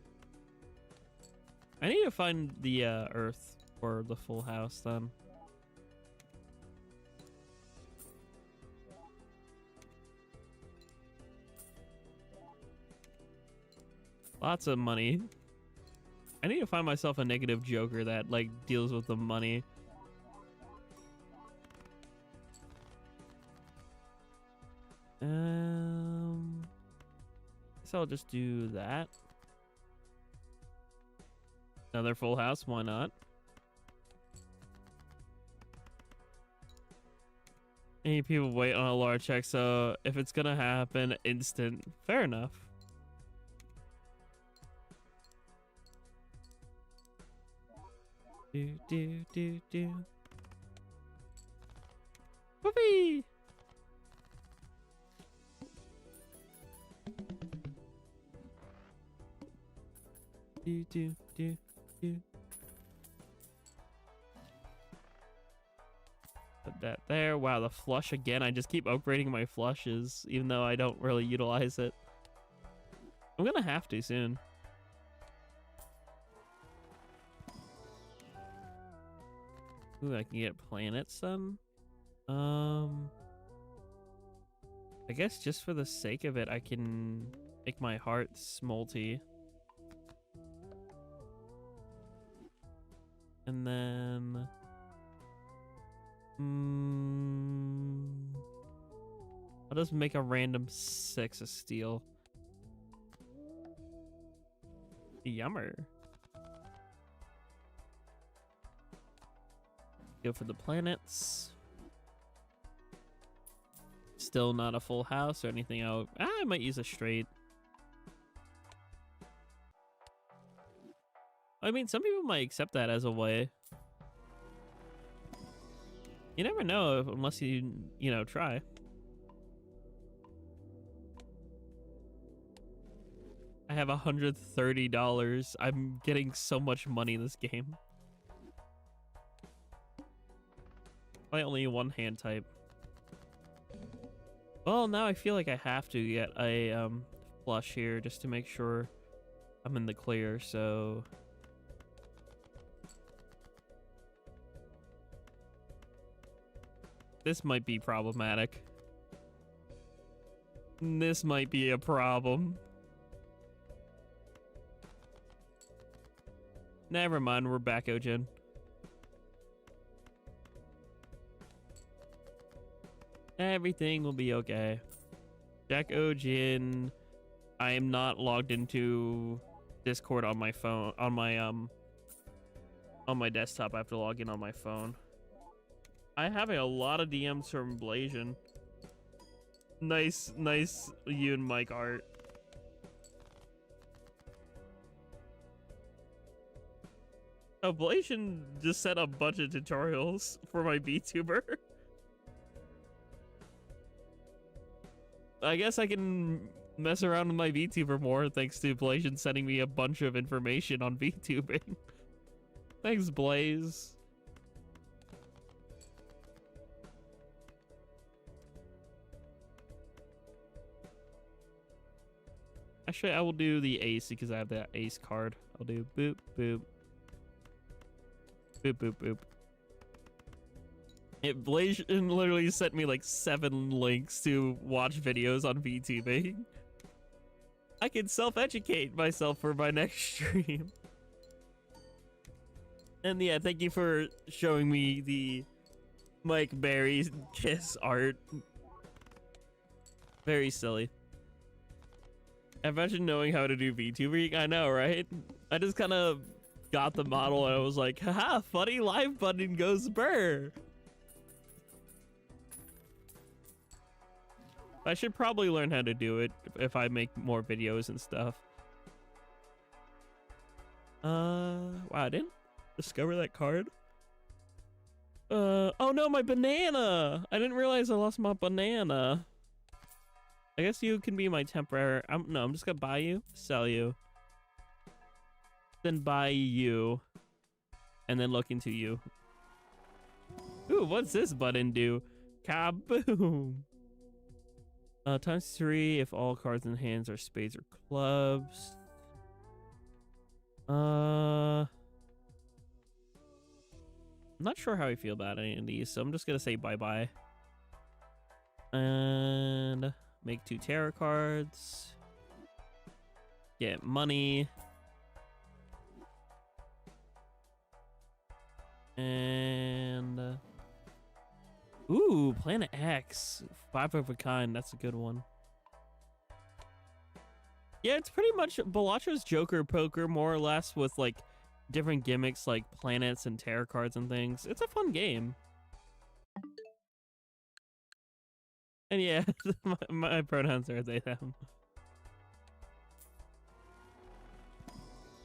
I need to find the earth for the full house then. Lots of money. I need to find myself a negative joker that like deals with the money. Guess I'll just do that. Another full house, why not? Any people wait on a large check, so if it's gonna happen, instant. Fair enough. Do. Whoopee! Do. Put that there. Wow, the flush again. I just keep upgrading my flushes, even though I don't really utilize it. I'm gonna have to soon. Ooh, I can get planets then. I guess just for the sake of it, I can make my heart smolty. And then... I'll just make a random 6 of steel. Yummer. Go for the planets. Still not a full house or anything. I might use a straight. I mean, some people might accept that as a way. You never know unless you know, try. I have $130. I'm getting so much money in this game. I only one hand type. Well, now I feel like I have to get a flush here just to make sure I'm in the clear, so... This might be problematic. This might be a problem. Never mind, we're Jackogień. Everything will be okay. Jackogień. I am not logged into Discord on my phone, on my desktop. I have to log in on my phone. I have a lot of DMs from Blasian. Nice you and Mike art. Oh, Blasian just set a bunch of tutorials for my VTuber. I guess I can mess around with my VTuber more thanks to Blasian sending me a bunch of information on VTubing. Thanks, Blaze. Actually, I will do the ace because I have that ace card. I'll do boop, boop. Boop, boop, boop. Blasian literally sent me like 7 links to watch videos on VTubing. I can self-educate myself for my next stream. And yeah, thank you for showing me the Mike Berry kiss art. Very silly. Imagine knowing how to do VTubing. I know, right? I just kind of got the model and I was like, haha, funny live button goes burr. I should probably learn how to do it if I make more videos and stuff. Wow, I didn't discover that card. Oh no, my banana! I didn't realize I lost my banana. I guess you can be my temporary. No, I'm just gonna buy you, sell you, then buy you, and then look into you. Ooh, what's this button do? Kaboom! ×3 if all cards in hands are spades or clubs. I'm not sure how I feel about any of these, so I'm just gonna say bye-bye. And make 2 tarot cards. Get money. And ooh, Planet X. 5 of a kind. That's a good one. Yeah, it's pretty much Balatro's Joker poker, more or less, with like different gimmicks like planets and tarot cards and things. It's a fun game. And yeah, my pronouns are they, them.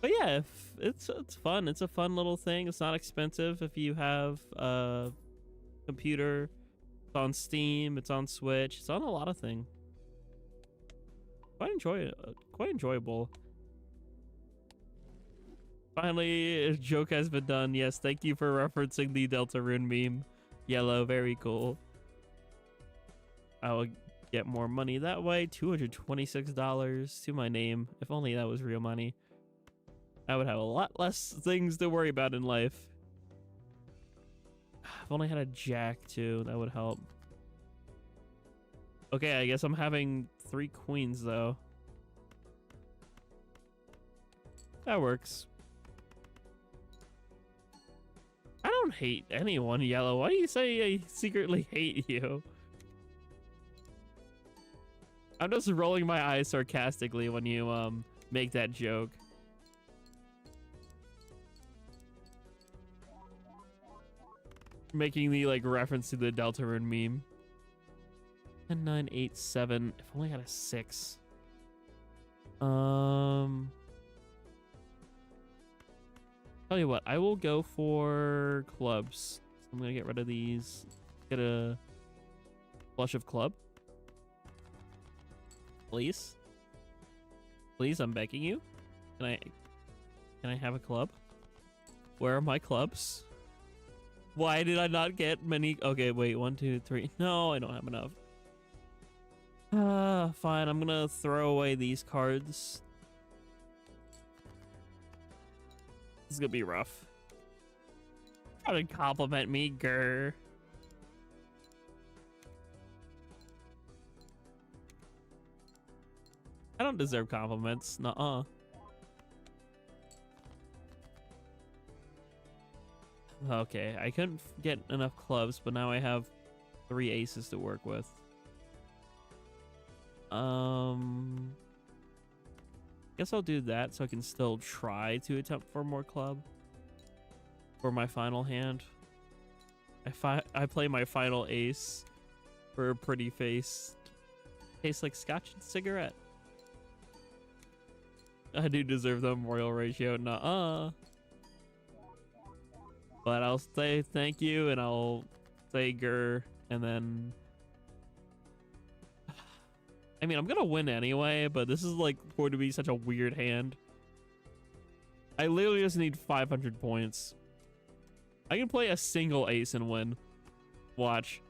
But yeah, it's fun. It's a fun little thing. It's not expensive if you have a computer. It's on Steam. It's on Switch. It's on a lot of things. Quite enjoyable. Finally, a joke has been done. Yes, thank you for referencing the Deltarune meme. Yellow, very cool. I will get more money that way. $226 to my name. If only that was real money. I would have a lot less things to worry about in life. If only I had a jack too, that would help. Okay, I guess I'm having 3 queens though. That works. I don't hate anyone, Yellow. Why do you say I secretly hate you? I'm just rolling my eyes sarcastically when you make that joke. Making the like reference to the Deltarune meme. 10, 9, 8, 7. If only I had a 6. Tell you what, I will go for clubs. So I'm gonna get rid of these. Get a flush of club. Please. Please, I'm begging you. Can I have a club? Where are my clubs? Why did I not get many? Okay, wait, 1, 2, 3. No, I don't have enough. Fine, I'm gonna throw away these cards. This is gonna be rough. Try to compliment me, grr. I don't deserve compliments. Nuh-uh. Okay, I couldn't get enough clubs, but now I have 3 aces to work with. Guess I'll do that so I can still try to attempt for more club for my final hand. I play my final ace for a pretty face. Tastes like scotch and cigarette. I do deserve the memorial ratio. Nuh-uh. But I'll say thank you and I'll say grr and then I mean, I'm gonna win anyway, but this is like going to be such a weird hand. I literally just need 500 points. I can play a single ace and win. Watch.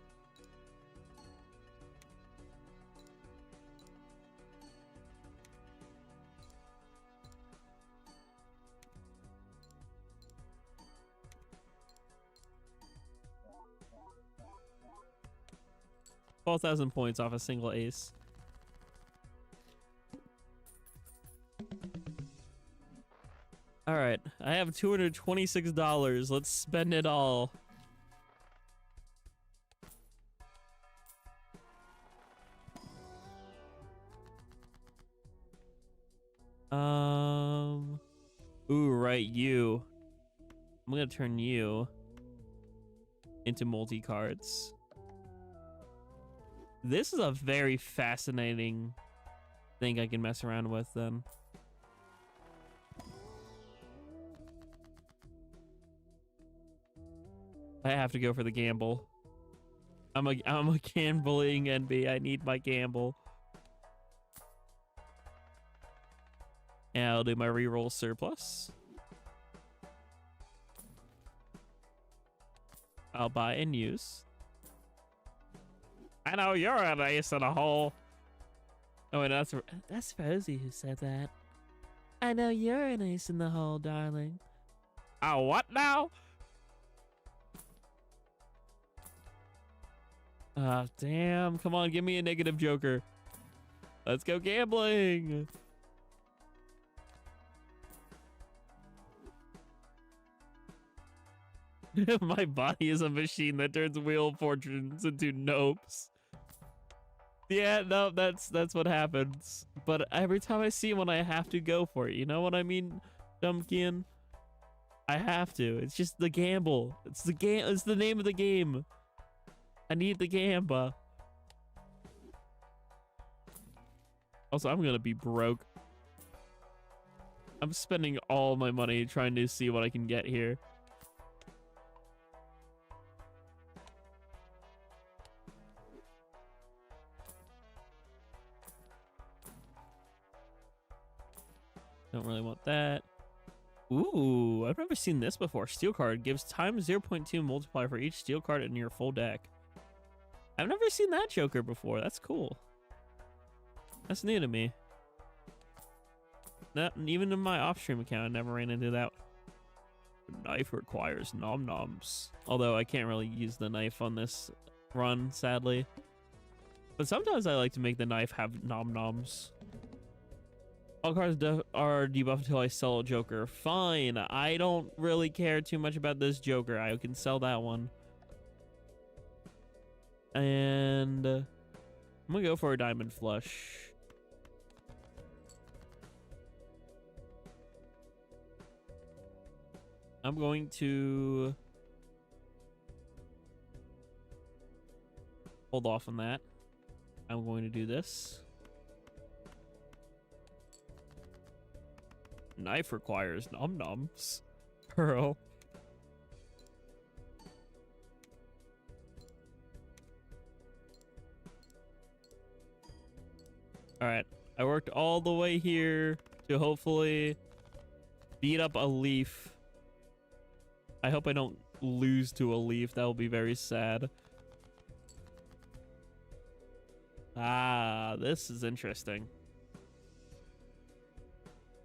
$12,000 points off a single ace. All right, I have $226. Let's spend it all. Ooh, right, you. I'm gonna turn you into multi-cards. This is a very fascinating thing I can mess around with then. I have to go for the gamble. I'm a gambling NB. I need my gamble. And I'll do my reroll surplus. I'll buy and use. I know you're an ace in a hole. Oh, and that's Rosie who said that. I know you're an ace in the hole, darling. Oh, what now? Ah, damn. Come on, give me a negative joker. Let's go gambling. My body is a machine that turns wheel of fortunes into nopes. Yeah, no, that's what happens. But every time I see one, I have to go for it. You know what I mean, Dumpkin? I have to. It's just the gamble. It's the game. It's the name of the game. I need the gamba. Also, I'm gonna be broke. I'm spending all my money trying to see what I can get here. Don't really want that. Ooh, I've never seen this before. Steel card gives times 0.2 multiplier for each steel card in your full deck. I've never seen that joker before. That's cool. That's new to me. Not even in my off-stream account, I never ran into that. The knife requires nom-noms. Although I can't really use the knife on this run, sadly. But sometimes I like to make the knife have nom-noms. All cards are debuffed until I sell a joker. Fine. I don't really care too much about this joker. I can sell that one. And I'm gonna go for a diamond flush. I'm going to hold off on that. I'm going to do this. Knife requires nom-noms. Pearl. Alright. I worked all the way here to hopefully beat up a leaf. I hope I don't lose to a leaf. That will be very sad. Ah, this is interesting.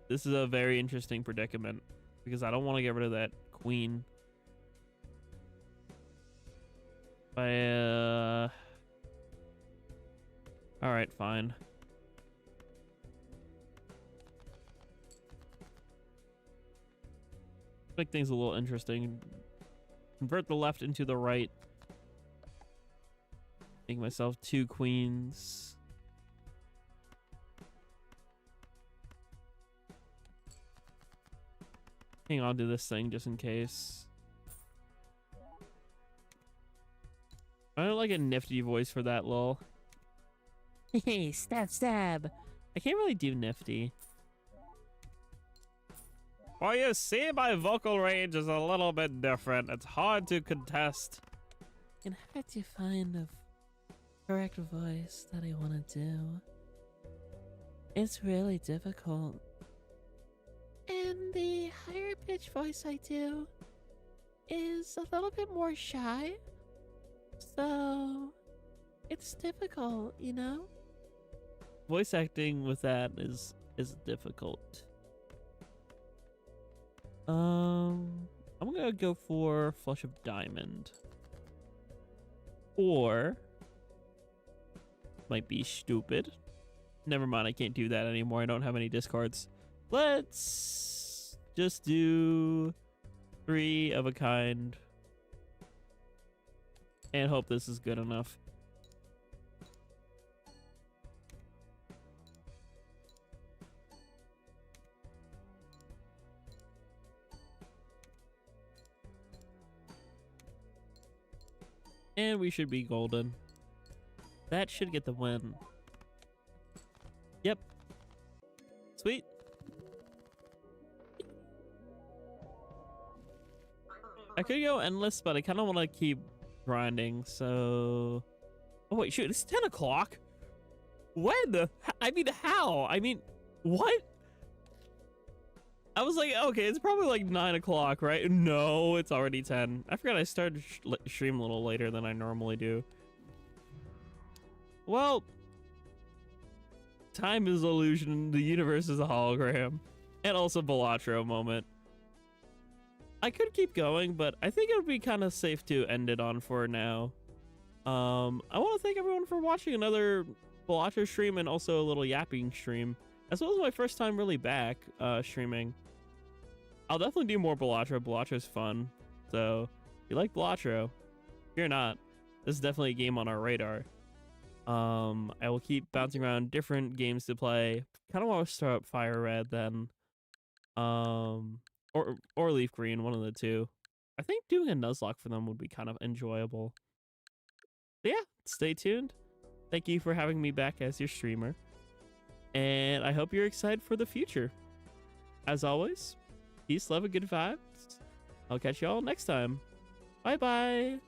This is a very interesting predicament because I don't want to get rid of that queen. All right, fine. Make things a little interesting. Convert the left into the right. Make myself 2 queens. Hang on to this thing just in case. I don't like a nifty voice for that, lol. Hey, stab, stab. I can't really do nifty. Well, you see, my vocal range is a little bit different. It's hard to contest. And hard to find a correct voice that I want to do. It's really difficult. And the higher pitch voice I do is a little bit more shy. So it's difficult, you know? Voice acting with that is difficult. I'm gonna go for Flush of Diamond. Or might be stupid. Never mind, I can't do that anymore. I don't have any discards. Let's just do 3 of a kind and hope this is good enough. And we should be golden. That should get the win. Yep. Sweet. I could go endless, but I kind of want to keep grinding, so... Oh, wait, shoot, it's 10 o'clock? When? I mean, how? I mean, what? I was like, okay, it's probably like 9 o'clock, right? No, it's already 10. I forgot I started stream a little later than I normally do. Well, time is illusion. The universe is a hologram. And also Balatro moment. I could keep going, but I think it would be kind of safe to end it on for now. I want to thank everyone for watching another Balatro stream and also a little yapping stream. As well as my first time really back streaming. I'll definitely do more Balatro. Balatro's fun. So, if you like Balatro, if you're not, this is definitely a game on our radar. I will keep bouncing around different games to play. Kind of want to start up Fire Red then. Or Leaf Green, one of the two. I think doing a Nuzlocke for them would be kind of enjoyable. But yeah, stay tuned. Thank you for having me back as your streamer. And I hope you're excited for the future. As always, peace, love, and good vibes. I'll catch y'all next time. Bye-bye.